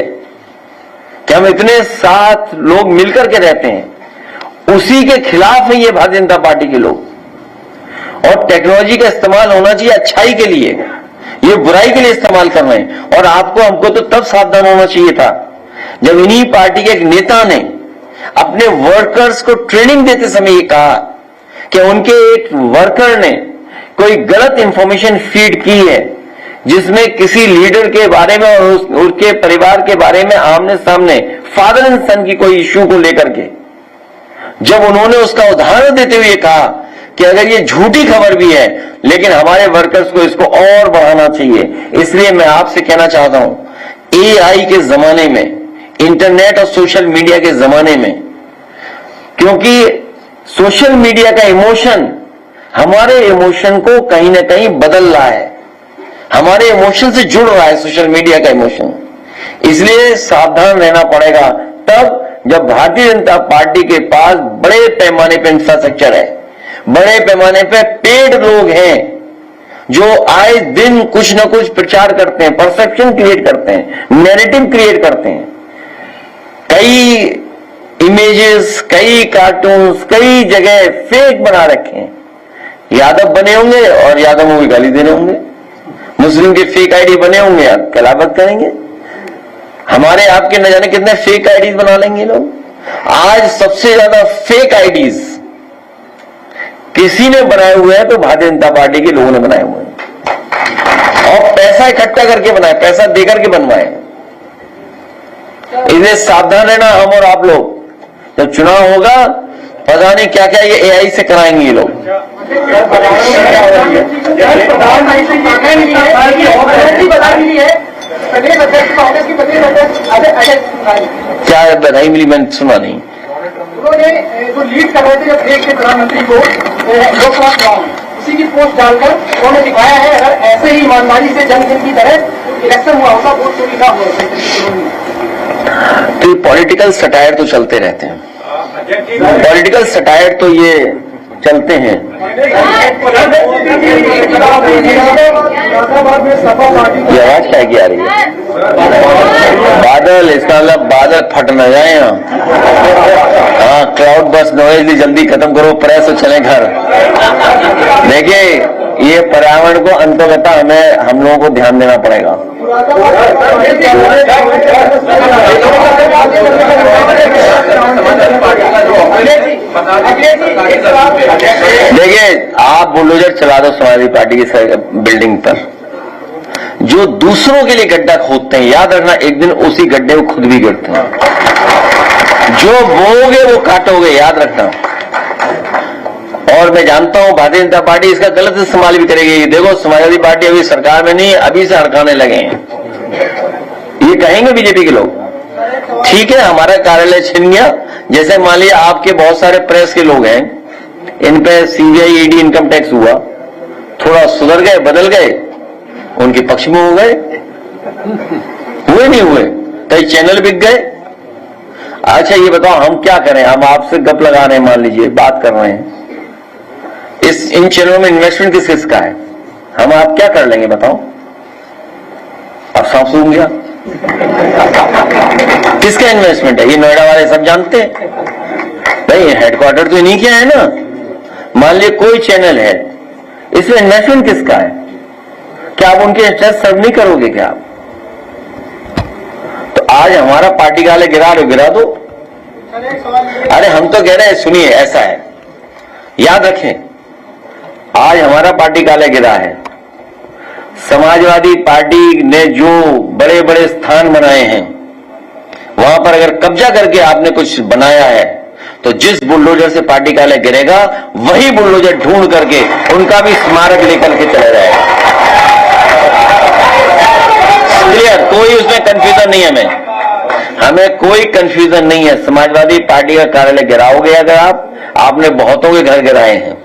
कि हम इतने साथ लोग मिलकर के रहते हैं। उसी के खिलाफ है ये भारतीय जनता पार्टी के लोग। और टेक्नोलॉजी का इस्तेमाल होना चाहिए अच्छाई के लिए, ये बुराई के लिए इस्तेमाल कर रहे हैं। और आपको हमको तो तब सावधान होना चाहिए था जब इन्हीं पार्टी के एक नेता ने अपने वर्कर्स को ट्रेनिंग देते समय ये कहा कि उनके एक वर्कर ने कोई गलत इंफॉर्मेशन फीड की है, जिसमें किसी लीडर के बारे में और उसके परिवार के बारे में आमने सामने फादर एंड सन की कोई इश्यू को लेकर के, जब उन्होंने उसका उदाहरण देते हुए कहा कि अगर ये झूठी खबर भी है लेकिन हमारे वर्कर्स को इसको और बढ़ाना चाहिए। इसलिए मैं आपसे कहना चाहता हूं, AI के जमाने में, इंटरनेट और सोशल मीडिया के जमाने में, क्योंकि सोशल मीडिया का इमोशन हमारे इमोशन को कहीं ना कहीं बदल रहा है, हमारे इमोशन से जुड़ रहा है सोशल मीडिया का इमोशन। इसलिए सावधान रहना पड़ेगा तब जब भारतीय जनता पार्टी के पास बड़े पैमाने पर इंफ्रास्ट्रक्चर है, बड़े पैमाने पे पेड लोग हैं जो आए दिन कुछ न कुछ प्रचार करते हैं, परसेप्शन क्रिएट करते हैं, नैरेटिव क्रिएट करते हैं। कई इमेजेस, कई कार्टून्स, कई जगह फेक बना रखे हैं। यादव बने होंगे और यादवों की गाली देने होंगे, मुस्लिम के फेक आईडी बने होंगे, आप कलाबत करेंगे। हमारे आपके न जाने कितने फेक आईडीज बना लेंगे लोग। आज सबसे ज्यादा फेक आईडीज किसी ने बनाए हुए हैं तो भारतीय जनता पार्टी के लोगों ने बनाए हुए हैं और पैसा इकट्ठा करके बनाए, पैसा देकर के बनवाए। इसलिए सावधान रहना हम और आप लोग, जब चुनाव होगा पता नहीं क्या क्या ये एआई से कराएंगे ये लोग। क्या बधाई मिली, मैंने सुना नहीं। उन्होंने जो लीड कर रहे थे जब देश के प्रधानमंत्री को लोकसभा चुनाव में, उसी की पोस्ट डालकर उन्होंने दिखाया है अगर ऐसे ही ईमानदारी से जन की तरह इलेक्शन हुआ होता वोट चोरी ना हुआ। तो पॉलिटिकल सटायर तो चलते रहते हैं, पॉलिटिकल सटायर तो ये चलते हैं। ये आवाज क्या की आ रही है? बादल, इसका मतलब बादल फट न जाए। हाँ, क्लाउड बस नॉइज जल्दी खत्म करो, प्रेस चले घर। देखिए, ये पर्यावरण को अंततः हमें हम लोगों को ध्यान देना पड़ेगा। देखिए, आप बुलडोजर चला दो समाजवादी पार्टी की बिल्डिंग पर, जो दूसरों के लिए गड्ढा खोदते हैं, याद रखना एक दिन उसी गड्ढे को खुद भी गिरते हैं। जो बोओगे वो काटोगे, याद रखना। और मैं जानता हूं भारतीय जनता पार्टी इसका गलत इस्तेमाल भी करेगी। देखो, समाजवादी पार्टी अभी सरकार में नहीं है, अभी से हड़काने लगे हैं। ये कहेंगे बीजेपी के लोग, ठीक है हमारा कार्यालय छिन गया, जैसे मान लिया आपके बहुत सारे प्रेस के लोग हैं, इन पे सीबीआई ईडी इनकम टैक्स हुआ, थोड़ा सुधर गए, बदल गए, उनके पक्ष में हो गए, हुए नहीं हुए, कई चैनल बिक गए। अच्छा ये बताओ हम क्या करें? हम आपसे गप लगा रहे हैं, मान लीजिए बात कर रहे हैं, इन चैनलों में इन्वेस्टमेंट किस किसका है? हम आप क्या कर लेंगे बताओ? अब सांप सूंघ गया, किसका इन्वेस्टमेंट है? ये नोएडा वाले सब जानते हैं भाई, हेडक्वार्टर तो इन्हीं के है ना। मान लीजिए कोई चैनल है, इसमें इन्वेस्टमेंट किसका है? क्या आप उनके इंटरेस्ट सर्व नहीं करोगे क्या आप? तो आज हमारा पार्टी कार्यालय गिरा रहे हो, गिरा दो। अरे हम तो कह रहे हैं, सुनिए ऐसा है, याद रखें, आज हमारा पार्टी कार्यालय गिरा है, समाजवादी पार्टी ने जो बड़े बड़े स्थान बनाए हैं वहां पर अगर कब्जा करके आपने कुछ बनाया है तो जिस बुलडोजर से पार्टी कार्यालय गिरेगा वही बुलडोजर ढूंढ करके उनका भी स्मारक लेकर के चले जाएगा। क्लियर? कोई उसमें कंफ्यूजन नहीं है, हमें कोई कंफ्यूजन नहीं है। समाजवादी पार्टी का कार्यालय गिराओगे अगर आपने बहुतों के घर गिराए हैं,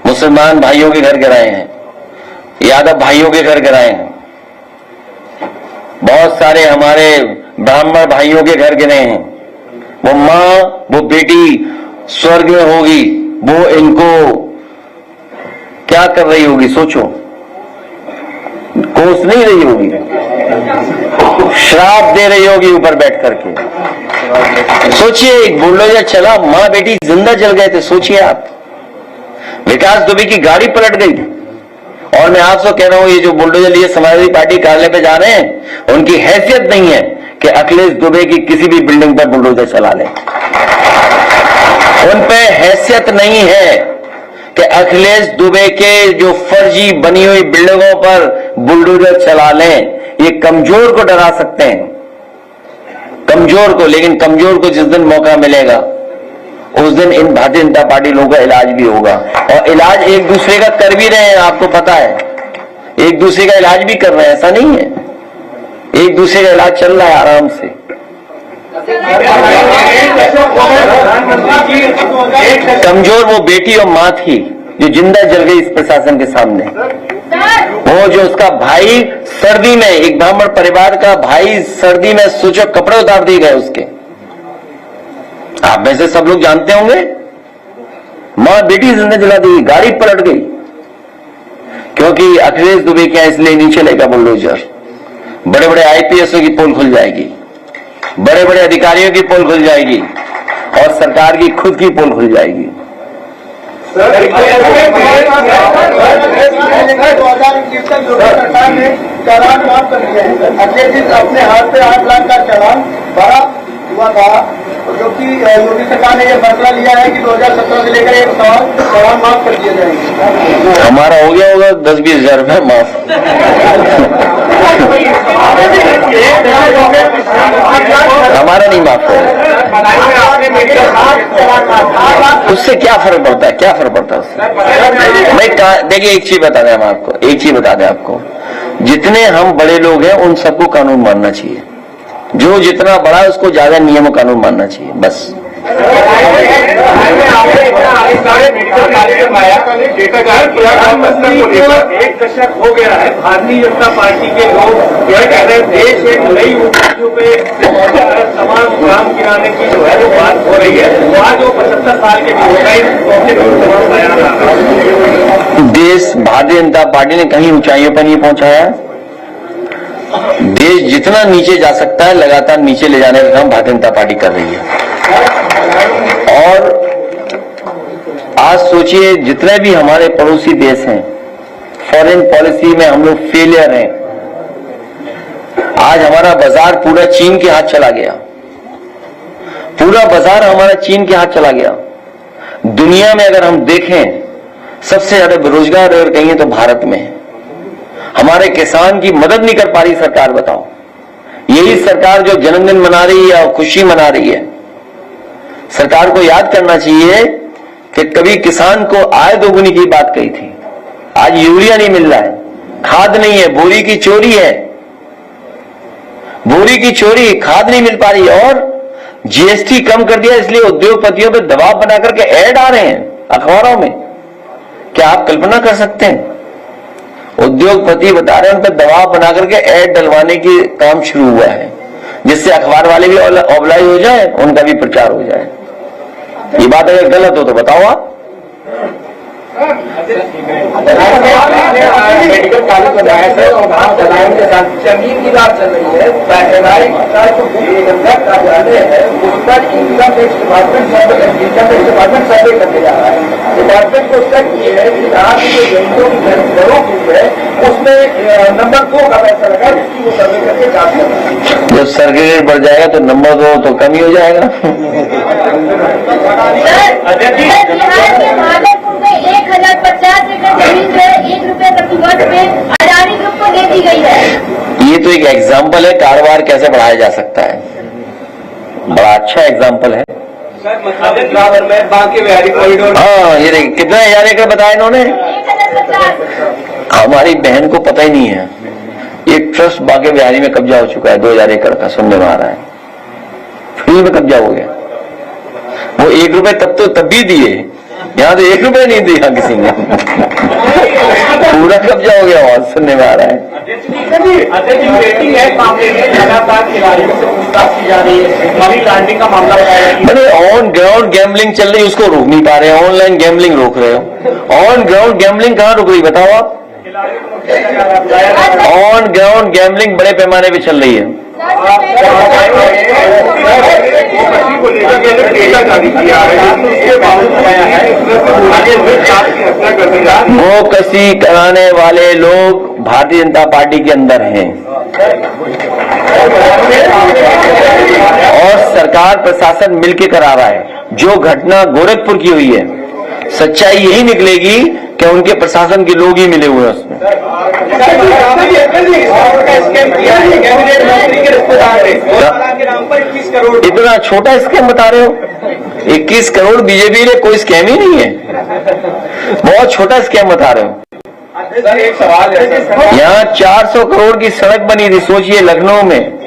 मुसलमान भाइयों के घर गिराए हैं, यादव भाइयों के घर गिराए हैं, बहुत सारे हमारे ब्राह्मण भाइयों के घर गिरे हैं। वो मां, वो बेटी स्वर्ग में होगी, वो इनको क्या कर रही होगी सोचो, कोस नहीं रही होगी, श्राप दे रही होगी ऊपर बैठ करके। सोचिए, एक बुलडोजर चला, मां बेटी जिंदा जल गए थे। सोचिए आप, विकास दुबे की गाड़ी पलट गई। और मैं आपसे कह रहा हूं, ये जो बुलडोजर लिए समाजवादी पार्टी कार्यालय पे जा रहे हैं, उनकी हैसियत नहीं है कि अखिलेश दुबे की किसी भी बिल्डिंग पर बुलडोजर चला लें। उन पे हैसियत नहीं है कि अखिलेश दुबे के जो फर्जी बनी हुई बिल्डिंगों पर बुलडोजर चला लें। ये कमजोर को डरा सकते हैं, कमजोर को, लेकिन कमजोर को जिस दिन मौका मिलेगा उस दिन इन भारतीय जनता पार्टी लोगों का इलाज भी होगा। और इलाज एक दूसरे का कर भी रहे हैं, आपको पता है, एक दूसरे का इलाज भी कर रहे हैं, ऐसा नहीं है, एक दूसरे का इलाज चल रहा है आराम से। कमजोर वो बेटी और मां थी जो जिंदा जल गई इस प्रशासन के सामने। वो जो उसका भाई सर्दी में, एक ब्राह्मण परिवार का भाई सर्दी में सोचो कपड़े उतार दिए गए उसके, आप में से सब लोग जानते होंगे। मां बेटी जिंदा जला दी, गाड़ी पलट गई, क्योंकि अखिलेश दुबे क्या इसलिए नहीं चलेगा बुलडोजर। बड़े बड़े आईपीएसओ की पोल खुल जाएगी, बड़े बड़े अधिकारियों की पोल खुल जाएगी और सरकार की खुद की पोल खुल जाएगी। 2021 तक योगी सरकार ने चालान माफ कर दिया है। अगले दिन अपने हाथ पे 8 लाख का चालान भरा हुआ था। क्योंकि योगी सरकार ने यह फैसला लिया है कि 2017 से लेकर एक सवाल माफ कर दिए जाएंगे। हमारा हो गया होगा 10-20 हजार रुपये माफ। हमारा नहीं माफ है। उससे क्या फर्क पड़ता है, क्या फर्क पड़ता है उससे? भाई देखिए, एक चीज बता दें हम आपको, एक चीज बता दें आपको, जितने हम बड़े लोग हैं उन सबको कानून मानना चाहिए। जो जितना बड़ा है उसको ज्यादा नियम और कानून मानना चाहिए, बस। एक दशक हो गया है, भारतीय जनता पार्टी के लोग यह कह रहे हैं देश एक नई ऊंचाइयों पे तमाम काम गिराने की जो है वो बात हो रही है। आज वो 75 साल के भी हो गए, तमाम बयान आ रहा है। देश भारतीय जनता पार्टी ने कहीं ऊंचाइयों पर नहीं पहुंचाया। देश जितना नीचे जा सकता है लगातार नीचे ले जाने का काम भारतीय जनता पार्टी कर रही है। और आज सोचिए, जितने भी हमारे पड़ोसी देश हैं, फॉरेन पॉलिसी में हम लोग फेलियर हैं। आज हमारा बाजार पूरा चीन के हाथ चला गया, पूरा बाजार हमारा चीन के हाथ चला गया। दुनिया में अगर हम देखें, सबसे ज्यादा बेरोजगार अगर कहीं तो भारत में है। हमारे किसान की मदद नहीं कर पा रही सरकार, बताओ। यही सरकार जो जन्मदिन मना रही है और खुशी मना रही है। सरकार को याद करना चाहिए कि कभी किसान को आय दोगुनी की बात कही थी। आज यूरिया नहीं मिल रहा है, खाद नहीं है, बोरी की चोरी है, बोरी की चोरी, खाद नहीं मिल पा रही। और जीएसटी कम कर दिया, इसलिए उद्योगपतियों पर दबाव बना करके ऐड आ रहे हैं अखबारों में। क्या आप कल्पना कर सकते हैं? उद्योगपति बता रहे हैं उन पर दबाव बना करके ऐड डलवाने की काम शुरू हुआ है, जिससे अखबार वाले भी ऑब्लाइज हो जाए, उनका भी प्रचार हो जाए। ये बात अगर गलत हो तो बताओ आप। मेडिकल कॉलेज बनाया है और वहाँ बनाने के साथ जमीन की बात चल रही है। कार्यालय है उसका इनकम टैक्स डिपार्टमेंट सर्वे करने जा रहा है। डिपार्टमेंट को उसका ये है कि यहाँ की जो जमीनों की घरों की है उसमें नंबर 2 का पैसा लगा, जिसकी वो सर्वे करके जांच कर रहा है। जब सर्किट बढ़ जाएगा तो नंबर 2 तो कम ही हो जाएगा। भागलपुर में 1050 एकड़ जमीन जो है 1 रुपए प्रति वर्ष में अडानी ग्रुप को दे दी गई है। ये तो एक एग्जाम्पल है कारोबार कैसे बढ़ाया जा सकता है, बड़ा अच्छा एग्जाम्पल है। में बाकी बिहारी कॉरिडोर, हाँ, ये देखिए कितना 1000 एकड़ बताया इन्होंने। 1050। हमारी बहन को पता ही नहीं है, एक ट्रस्ट बाके बिहारी में कब्जा हो चुका है 2000 एकड़ का, सुनने में आ रहा है। फ्री में कब्जा हो गया। वो 1 रुपए तब भी दिए, यहाँ तो 1 रुपए नहीं दिया किसी ने। पूरा कब्जा हो गया, और सुनने में आ रहा है। रेटिंग है मामले में लगातार खिलाड़ियों से पूछताछ की जा रही है। मनी लॉन्ड्रिंग का मामला बताया मैंने ऑन ग्राउंड गैम्बलिंग चल रही है, उसको रोक नहीं पा रहे हैं। ऑनलाइन गैम्बलिंग रोक रहे हो, ऑन ग्राउंड गैम्बलिंग कहाँ रुक रही बताओ आप? ऑन ग्राउंड गैम्बलिंग बड़े पैमाने पे चल रही है। को लेकर डेटा जारी किया है, उसके बावजूद आया है आगे की हत्या कर दी जा रही है। वो कसी कराने वाले लोग भारतीय जनता पार्टी के अंदर हैं और सरकार प्रशासन मिलकर करा रहा है। जो घटना गोरखपुर की हुई है, सच्चाई यही निकलेगी कि उनके प्रशासन के लोग ही मिले हुए हैं उसमें। इतना छोटा स्कैम बता रहे हो? 21 करोड़ बीजेपी ने कोई स्कैम ही नहीं है, बहुत छोटा स्कैम बता रहे हो। एक सवाल है, यहाँ 400 करोड़ की सड़क बनी थी, सोचिए लखनऊ में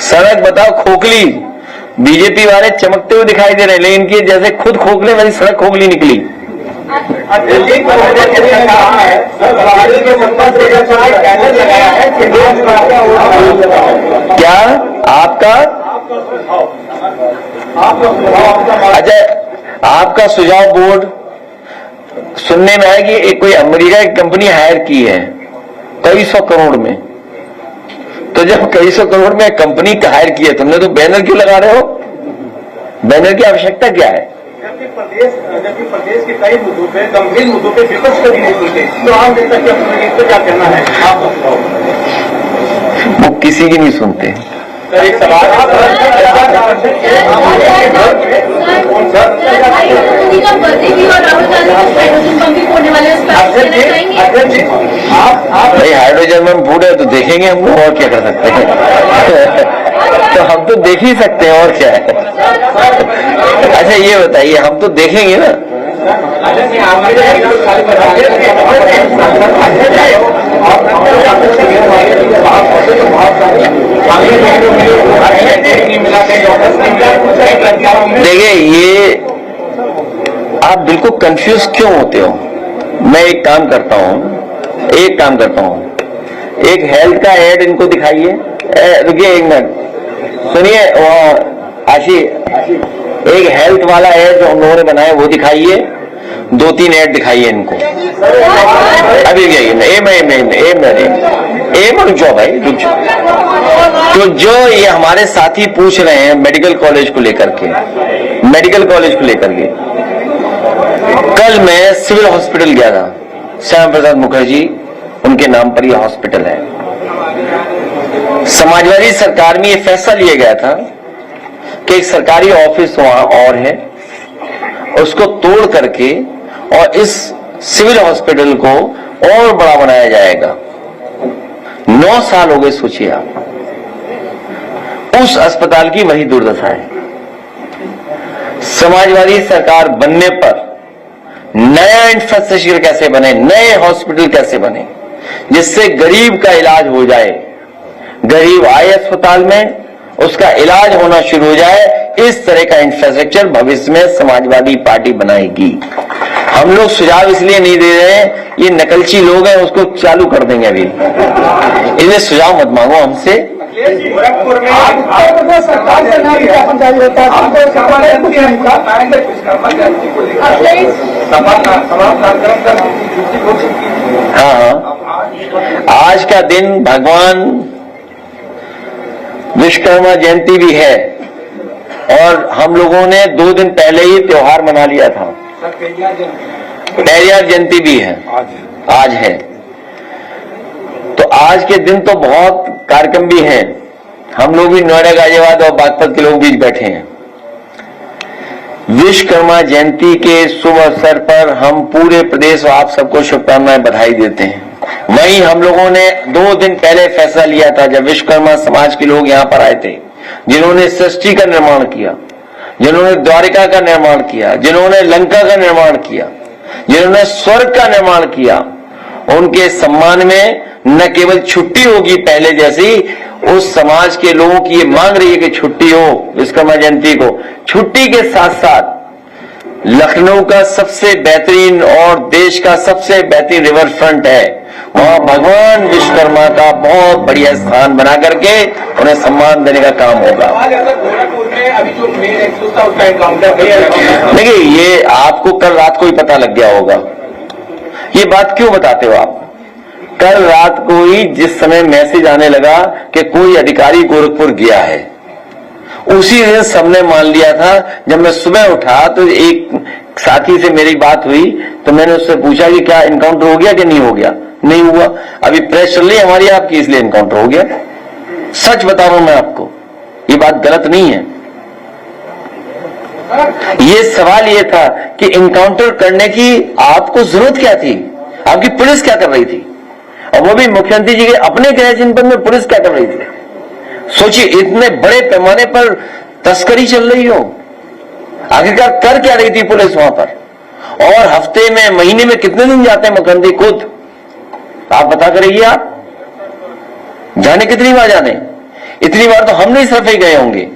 सड़क, बताओ खोखली। बीजेपी वाले चमकते हुए दिखाई दे रहे हैं, लेकिन इनकी जैसे खुद खोखले वाली सड़क खोखली निकली। क्या आपका अच्छा, आपका सुझाव बोर्ड सुनने में आया कि एक कोई अमेरिका की कंपनी हायर की है कई सौ करोड़ में। तो जब कई सौ करोड़ में कंपनी हायर की है, तुमने तो बैनर क्यों लगा रहे हो? बैनर की आवश्यकता क्या है? जबकि प्रदेश के कई मुद्दों पे, गंभीर मुद्दों पे विपक्ष कभी नहीं सुनते, तो आम जनता की इस पर क्या कहना है? आप बताओ। वो किसी की नहीं सुनते, सर एक सवाल भाई हाइड्रोजन बम फूटे तो देखेंगे हम लोग, और क्या कर सकते हैं। तो हम तो देख ही सकते हैं, और क्या है। अच्छा ये बताइए, हम तो देखेंगे ना। देखिए ये आप बिल्कुल कंफ्यूज क्यों होते हो। मैं एक काम करता हूं, एक हेल्थ का एड इनको दिखाइए। रुकिए एक मिनट, सुनिए। आशी, एक हेल्थ वाला एड जो हम लोगों ने बनाया वो दिखाइए, 2-3 ऐड दिखाइए इनको। अभी रुक जाओ भाई, रुक जाओ। तो जो ये हमारे साथी पूछ रहे हैं मेडिकल कॉलेज को लेकर के, कल मैं सिविल हॉस्पिटल गया था, श्याम प्रसाद मुखर्जी उनके नाम पर यह हॉस्पिटल है। समाजवादी सरकार में यह फैसला लिया गया था कि एक सरकारी ऑफिस वहां और है, उसको तोड़ करके और इस सिविल हॉस्पिटल को और बड़ा बनाया जाएगा। 9 साल हो गए, सोचिए आप। उस अस्पताल की वही दुर्दशा है। समाजवादी सरकार बनने पर नया इंफ्रास्ट्रक्चर कैसे बने, नए हॉस्पिटल कैसे बने, जिससे गरीब का इलाज हो जाए, गरीब आए अस्पताल में, उसका इलाज होना शुरू हो जाए, इस तरह का इंफ्रास्ट्रक्चर भविष्य में समाजवादी पार्टी बनाएगी। हम लोग सुझाव इसलिए नहीं दे रहे हैं, ये नकलची लोग हैं, उसको चालू कर देंगे अभी। इन्हें सुझाव मत मांगो हमसे। गोरखपुर में सरकार का नाम ज्ञापन जारी होता है, हाँ, आज का दिन भगवान विश्वकर्मा जयंती भी है और हम लोगों ने 2 दिन पहले ही त्योहार मना लिया था। पेरियार जयंती भी है, आज है। तो आज के दिन तो बहुत कार्यक्रम भी हैं। हम लोग भी नोएडा, गाजियाबाद और बागपत के लोग बीच बैठे हैं। विश्वकर्मा जयंती के शुभ अवसर पर हम पूरे प्रदेश और आप सबको शुभकामनाएं, बधाई देते हैं। वहीं हम लोगों ने 2 दिन पहले फैसला लिया था, जब विश्वकर्मा समाज के लोग यहां पर आए थे, जिन्होंने सृष्टि का निर्माण किया, जिन्होंने द्वारिका का निर्माण किया, जिन्होंने लंका का निर्माण किया, जिन्होंने स्वर्ग का निर्माण किया, उनके सम्मान में न केवल छुट्टी होगी पहले जैसी, उस समाज के लोगों की ये मांग रही है कि छुट्टी हो विश्वकर्मा जयंती को। छुट्टी के साथ साथ लखनऊ का सबसे बेहतरीन और देश का सबसे बेहतरीन रिवर फ्रंट है, वहां भगवान विश्वकर्मा का बहुत बढ़िया स्थान बना करके उन्हें सम्मान देने का काम होगा। गोरखपुर में अभी जो मेन एक्सक्यूज था उसका एनकाउंटर, देखिए ये आपको कल रात को ही पता लग गया होगा। ये बात क्यों बताते हो आप? कल रात को ही जिस समय मैसेज आने लगा कि कोई अधिकारी गोरखपुर गया है, उसी दिन सबने मान लिया था। जब मैं सुबह उठा तो एक साथी से मेरी बात हुई, तो मैंने उससे पूछा कि क्या इनकाउंटर हो गया कि नहीं हो गया। नहीं हुआ, अभी प्रेस चल रही है हमारी आपकी, इसलिए इनकाउंटर हो गया। सच बता रहा हूं मैं आपको, ये बात गलत नहीं है। ये सवाल ये था कि इनकाउंटर करने की आपको जरूरत क्या थी, आपकी पुलिस क्या कर रही थी, और वो भी मुख्यमंत्री जी के अपने गृह जनपद में पुलिस क्या कर रही थी। सोचिए, इतने बड़े पैमाने पर तस्करी चल रही हो, आखिरकार कर क्या रही थी पुलिस वहां पर। और हफ्ते में, महीने में कितने दिन जाते हैं मुख्यमंत्री खुद, आप बता करिए। आप जाने कितनी बार जाने, इतनी बार तो हम नहीं सिर्फ ही गए होंगे।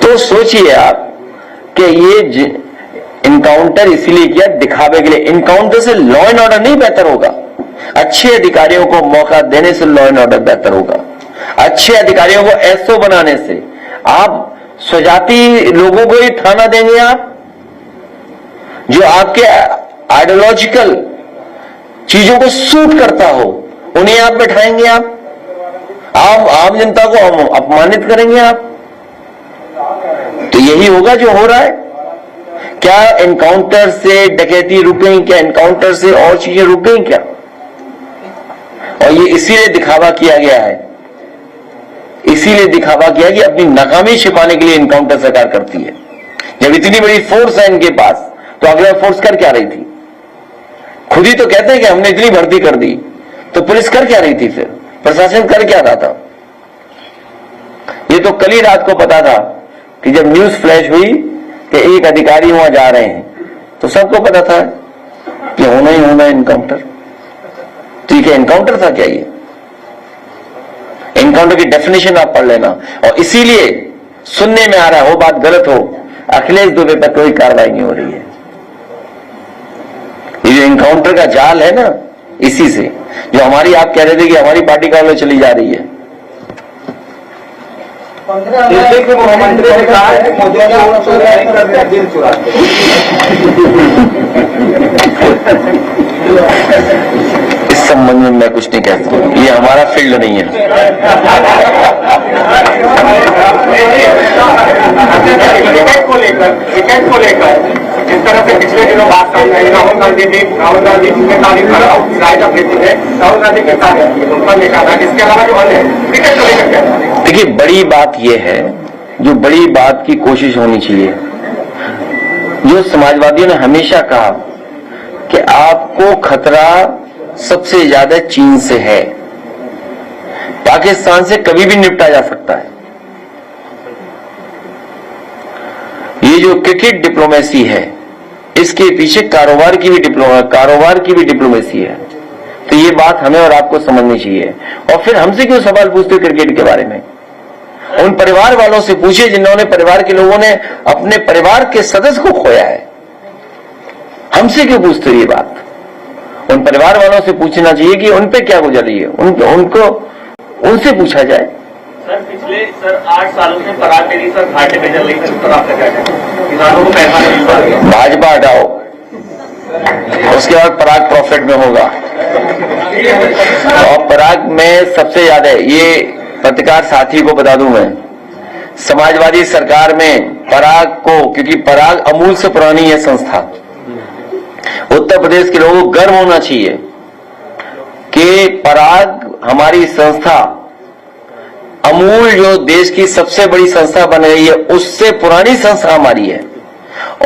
तो सोचिए आप कि ये इनकाउंटर इसीलिए किया, दिखावे के लिए। इनकाउंटर से लॉ एंड ऑर्डर नहीं बेहतर होगा, अच्छे अधिकारियों को मौका देने से लॉ एंड ऑर्डर बेहतर होगा। अच्छे अधिकारियों को एसओ बनाने से। आप स्वजाति लोगों को ही थाना देंगे, आप जो आपके आइडियोलॉजिकल चीजों को सूट करता हो उन्हें आप बैठाएंगे। आप आम जनता को अपमानित करेंगे आप। तो यही होगा जो हो रहा है। क्या एनकाउंटर से डकैती रुक गई? क्या एनकाउंटर से और चीजें रुक गई क्या? और ये इसीलिए दिखावा किया गया है, इसीलिए दिखावा किया कि अपनी नाकामी छिपाने के लिए इनकाउंटर सरकार करती है। जब इतनी बड़ी फोर्स है इनके पास, तो अगला फोर्स कर क्या रही थी? खुद ही तो कहते हैं कि हमने इतनी भर्ती कर दी, तो पुलिस कर क्या रही थी? फिर प्रशासन कर क्या रहा था? ये तो कल ही रात को पता था कि जब न्यूज फ्लैश हुई कि एक अधिकारी वहां जा रहे हैं, तो सबको पता था कि होना ही होना इनकाउंटर। ठीक है, इनकाउंटर था क्या? ये एनकाउंटर की डेफिनेशन आप पढ़ लेना। और इसीलिए सुनने में आ रहा हो, बात गलत हो, अखिलेश दुबे पर कोई कार्रवाई नहीं हो रही है। ये जो एनकाउंटर का जाल है ना, इसी से जो हमारी, आप कह रहे थे कि हमारी पार्टी का ओर चली जा रही है। दिल्ली के मुख्यमंत्री ने कहा है कि मुझे दिल चुराते। इस संबंध में मैं कुछ नहीं कहता, ये हमारा फील्ड नहीं है। विकेट को लेकर जिस तरह से पिछले दिनों बात सामने आई, राहुल गांधी जिसमें तारीफ कर रहा हूँ, राहुल गांधी के साथ उनका लिखा था। इसके अलावा जो अन्य विकेट को लेकर क्या? देखिए, बड़ी बात यह है, जो बड़ी बात की कोशिश होनी चाहिए, जो समाजवादियों ने हमेशा कहा कि आपको खतरा सबसे ज्यादा चीन से है, पाकिस्तान से कभी भी निपटा जा सकता है। ये जो क्रिकेट डिप्लोमेसी है, इसके पीछे कारोबार की भी डिप्लोमेसी है। तो ये बात हमें और आपको समझनी चाहिए। और फिर हमसे क्यों सवाल पूछते क्रिकेट के बारे में? उन परिवार वालों से पूछिए जिन्होंने, परिवार के लोगों ने अपने परिवार के सदस्य को खोया है। हमसे क्यों पूछते ये बात? उन परिवार वालों से पूछना चाहिए कि उन पे क्या गुजर रही है, उनको उनसे पूछा जाए। सर, पिछले 8 सालों से पराग डेयरी घाटे में चल रही है, पर आपका क्या कहना है? किसानों को पैसा नहीं मिल रहा। भाजपा हटाओ, उसके बाद पराग प्रॉफिट में होगा। और पराग में सबसे ज्यादा, ये पत्रकार साथी को बता दूं मैं, समाजवादी सरकार में पराग को, क्योंकि पराग अमूल से पुरानी है संस्था, उत्तर प्रदेश के लोगों को गर्व होना चाहिए कि पराग हमारी संस्था, अमूल जो देश की सबसे बड़ी संस्था बन रही है, उससे पुरानी संस्था हमारी है।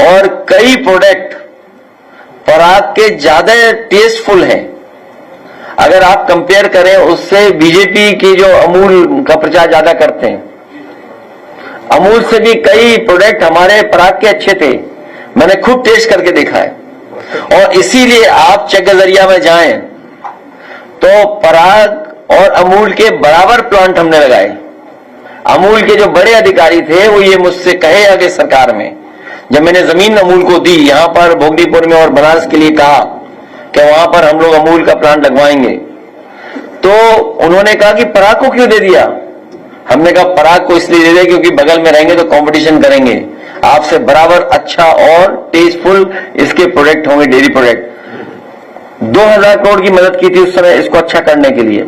और कई प्रोडक्ट पराग के ज्यादा टेस्टफुल हैं। अगर आप कंपेयर करें उससे, बीजेपी की जो अमूल का प्रचार ज्यादा करते हैं, अमूल से भी कई प्रोडक्ट हमारे पराग के अच्छे थे। मैंने खुद टेस्ट करके देखा है। और इसीलिए आप चेक नजरिया में जाएं तो पराग और अमूल के बराबर प्लांट हमने लगाए। अमूल के जो बड़े अधिकारी थे वो ये मुझसे कहे आगे सरकार में, जब मैंने जमीन अमूल को दी यहां पर भोगनीपुर में और बनारस के लिए कहा कि वहां पर हम लोग अमूल का प्लांट लगवाएंगे, तो उन्होंने कहा कि पराग को क्यों दे दिया? हमने कहा पराग को इसलिए दे दिया क्योंकि बगल में रहेंगे तो कंपटीशन करेंगे, आपसे बराबर अच्छा और टेस्टफुल इसके प्रोडक्ट होंगे, डेयरी प्रोडक्ट। 2000 करोड़ की मदद की थी उस समय इसको अच्छा करने के लिए।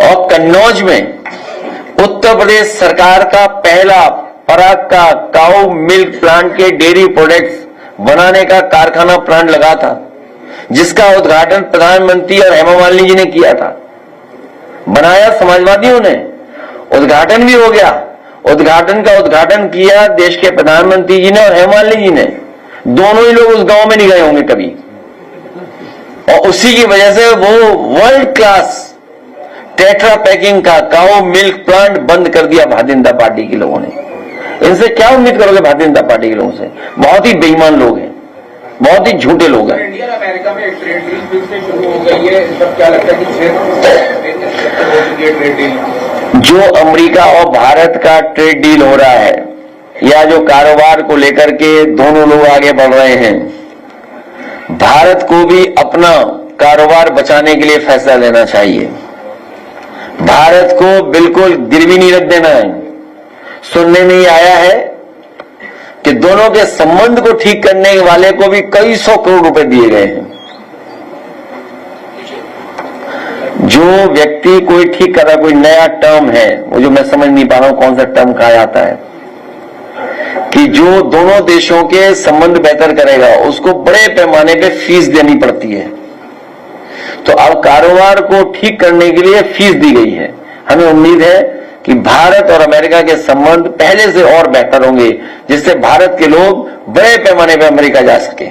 और कन्नौज में उत्तर प्रदेश सरकार का पहला पराग का काऊ मिल्क प्लांट के डेयरी प्रोडक्ट्स बनाने का कारखाना प्लांट लगा था, जिसका उद्घाटन प्रधानमंत्री और हेमा मालिनी जी ने किया था। बनाया समाजवादियों ने, उद्घाटन भी हो गया। उद्घाटन का उद्घाटन किया देश के प्रधानमंत्री जी ने और हेमा मालिनी जी ने। दोनों ही लोग उस गांव में नहीं गए होंगे कभी। और उसी की वजह से वो वर्ल्ड क्लास टेट्रा पैकिंग का काऊ मिल्क प्लांट बंद कर दिया भारतीय जनता पार्टी के लोगों ने। इनसे क्या उम्मीद करोगे भारतीय जनता पार्टी के लोगों से? बहुत ही बेईमान लोग हैं, बहुत ही झूठे लोग हैं। इंडिया और अमेरिका में एक ट्रेड डील फिर से शुरू हो गई है, सब क्या लगता है कि ट्रेड डील जो अमेरिका और भारत का ट्रेड डील हो रहा है, या जो कारोबार को लेकर के दोनों लोग आगे बढ़ रहे हैं, भारत को भी अपना कारोबार बचाने के लिए फैसला लेना चाहिए। भारत को बिल्कुल गिरवी नहीं रख देना है। सुनने में ही आया है कि दोनों के संबंध को ठीक करने वाले को भी कई 100 करोड़ रुपए दिए गए हैं। जो व्यक्ति कोई ठीक कर रहा, कोई नया टर्म है, वो जो मैं समझ नहीं पा रहा हूं कौन सा टर्म कहा जाता है, कि जो दोनों देशों के संबंध बेहतर करेगा उसको बड़े पैमाने पे फीस देनी पड़ती है। तो अब कारोबार को ठीक करने के लिए फीस दी गई है। हमें उम्मीद है कि भारत और अमेरिका के संबंध पहले से और बेहतर होंगे, जिससे भारत के लोग बड़े पैमाने पर अमेरिका जा सके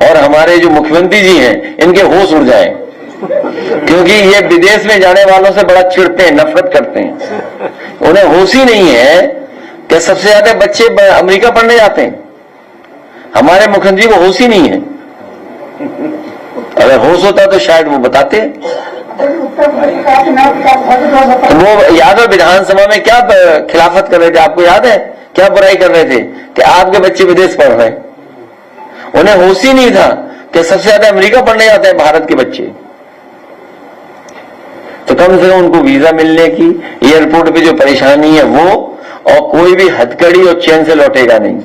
और हमारे जो मुख्यमंत्री जी हैं इनके होश उड़ जाएं, क्योंकि ये विदेश में जाने वालों से बड़ा चिढ़ते हैं, नफरत करते हैं। उन्हें होश ही नहीं है कि सबसे ज्यादा बच्चे अमेरिका पढ़ने जाते हैं। हमारे मुख्यमंत्री को होश ही नहीं है। अगर होश होता तो शायद वो बताते। तो वो याद है विधानसभा में क्या खिलाफत कर रहे थे, आपको याद है? क्या बुराई कर रहे थे कि आपके बच्चे विदेश पढ़ रहे हैं। उन्हें होश ही नहीं था कि सबसे ज्यादा अमेरिका पढ़ने जाते हैं भारत के बच्चे। तो कम से कम उनको वीजा मिलने की, एयरपोर्ट पे जो परेशानी है वो, और कोई भी हथकड़ी और चैन से लौटेगा नहीं।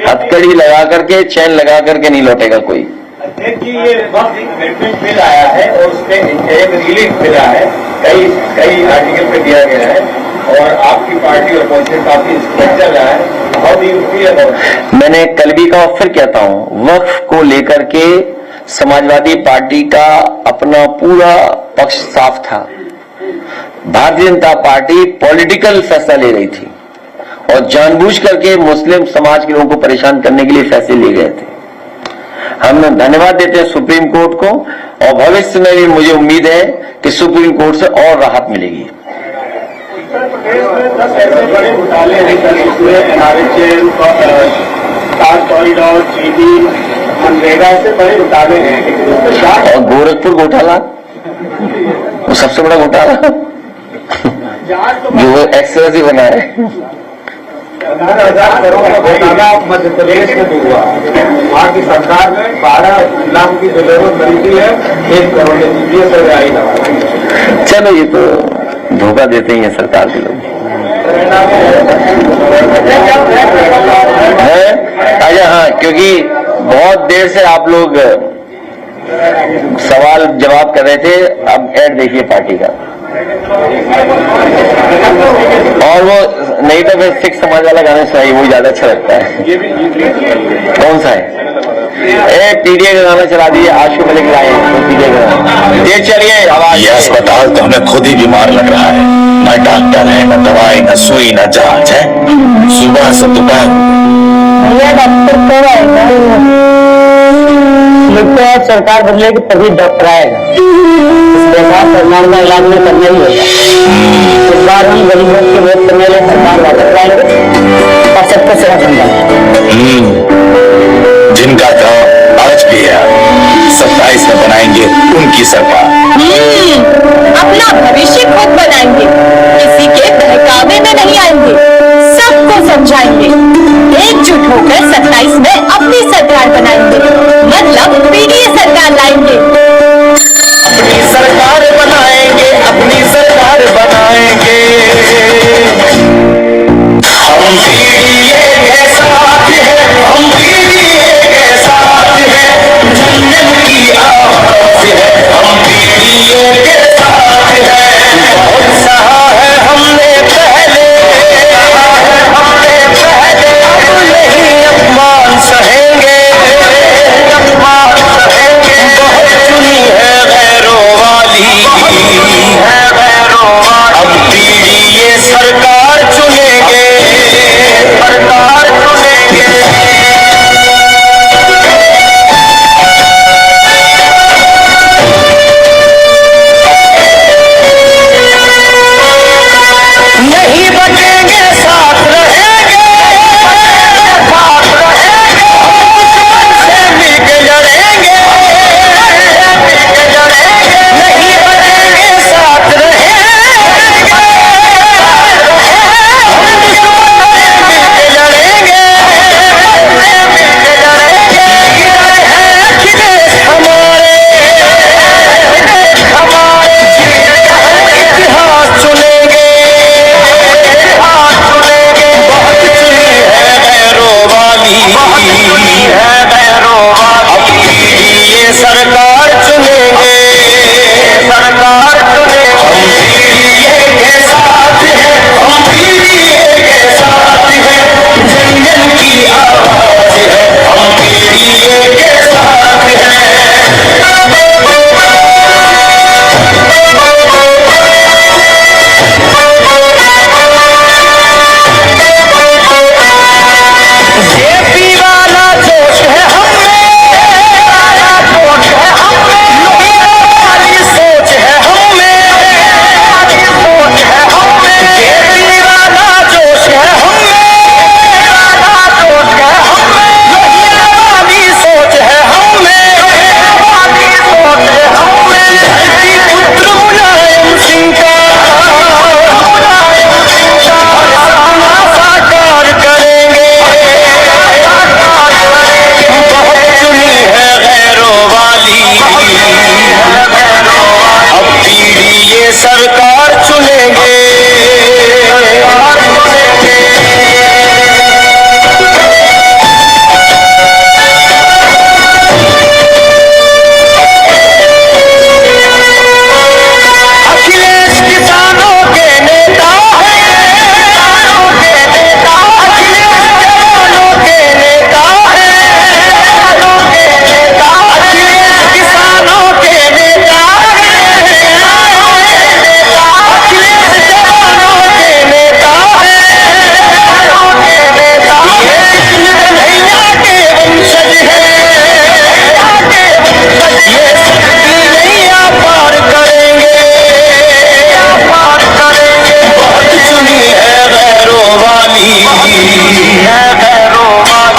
हथकड़ी लगा करके, चैन लगा करके नहीं लौटेगा कोई। अध्यक्ष जी, ये एडमिट बिल आया है और उसमें एक रिलीफ मिला है, कई आर्टिकल पे दिया गया है और आपकी पार्टी अपोजिशन काफी चल रहा है। बहुत ही मैंने कल भी कहा और फिर कहता हूं, वक्फ को लेकर के समाजवादी पार्टी का अपना पूरा पक्ष साफ था। भारतीय जनता पार्टी पॉलिटिकल फैसला ले रही थी और जानबूझ करके मुस्लिम समाज के लोगों को परेशान करने के लिए फैसले लिए गए थे। हम धन्यवाद देते हैं सुप्रीम कोर्ट को और भविष्य में भी मुझे उम्मीद है कि सुप्रीम कोर्ट से और राहत मिलेगी। उत्तर प्रदेश में 10 ऐसे बड़े घोटाले हैं जिसमें एनआरएचएम, ताज कॉरिडोर, चीनी, मनरेगा, ऐसे बड़े घोटाले हैं। और गोरखपुर घोटाला वो सबसे बड़ा घोटाला जो वो एक्सेस ही बना है। 15,000 करोड़ का घोटाला मध्य प्रदेश में भी हुआ। वहाँ की सरकार ने 12 लाख की जो जरूरत खरीदी है 1 करोड़ की, ये सजाई लगा। चलो ये तो धोखा देते ही है सरकार के लोग। अच्छा हाँ, क्योंकि बहुत देर से आप लोग सवाल जवाब कर रहे थे, अब ऐड देखिए पार्टी का। और वो नहीं तो फिर सिख समाज वाला गाना सुनाइए, वो ज्यादा अच्छा लगता है। कौन सा है? पीडीए का गाना चला दिए, आशु मलिक लाए पीडीए का गाना। ये चलिए आवाज। ये अस्पताल तो हमें खुद ही बीमार लग रहा है, न डॉक्टर है, न दवाई, न सुई, न जांच है। सुबह से दोपहर डॉक्टर कब आएगा? सरकार बदलेगी तभी डॉक्टर आएगा। इसके बाद सरकार का इलाज में करना ही होगा। इस बार हम गरीबों की वोट करने लिए सरकार वापस लाएंगे और सबको सेवा समझाएंगे। जिनका काम आज भी है, 27 में बनाएंगे उनकी सरकार। अपना भविष्य खुद बनाएंगे, किसी के बहकावे में नहीं आएंगे, सबको समझाएंगे। एकजुट होकर 27 में अपनी सरकार बनाएंगे, मतलब पीडीए सरकार लाएंगे। अपनी सरकार बनाएंगे, अपनी सरकार बनाएंगे। हम पीडीए के साथ हैं, हम पीडीए के साथ हैं। जन्नत की आवाज़ है, हम पीडीए के साथ हैं। बहुत सहा है हमने पहले, अब नहीं अपमान सहेंगे, अपमान सरकार चुनेंगे। अखिलेश किसानों के नेता है, अखिलेश जवानों के नेता है, अखिलेश किसानों के नेता है, अखिलेश जवानों के नेता है। ये कन्हैया के वंशज है, ये सबकी नैया पार करेंगे, पार करेंगे। बहुत चुनी है गैरों वाली,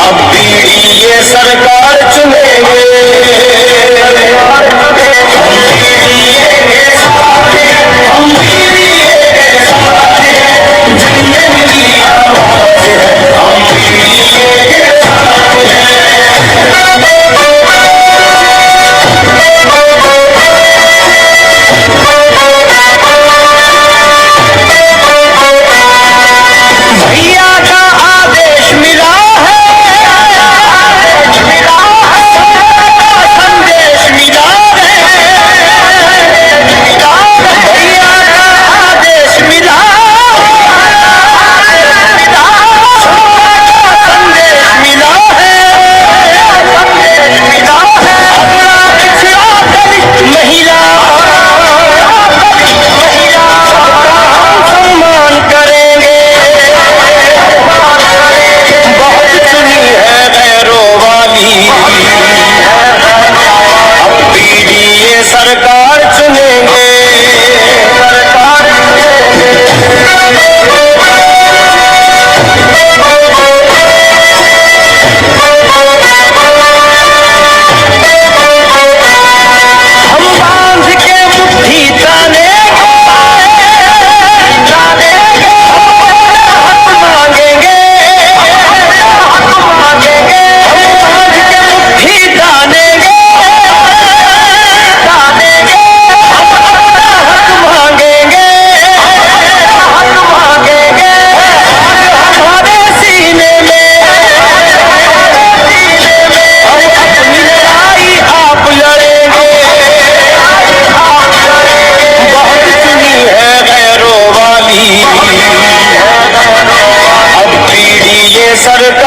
अब भी ये सरकार चुनेंगे। भैया का आदेश मिला है, संदेश मिला है, भैया का आदेश मिला, संदेश मिला है, अपना पिछड़ा दलित महिला सम्मान करेंगे। बहुत चुनी है गैरों वाली, अब पीडीए सरकार चुनेंगे, सरकार हम बांध के मुट्ठी तानेंगे, मांगेंगे, हम बांध के मुट्ठी तानेंगे, हक मांगेंगे, हमारे सीने में हम अपनी लड़ाई आप लड़ेंगे। बहुत चुनी है गैरों वाली, अब पीडीए सरकार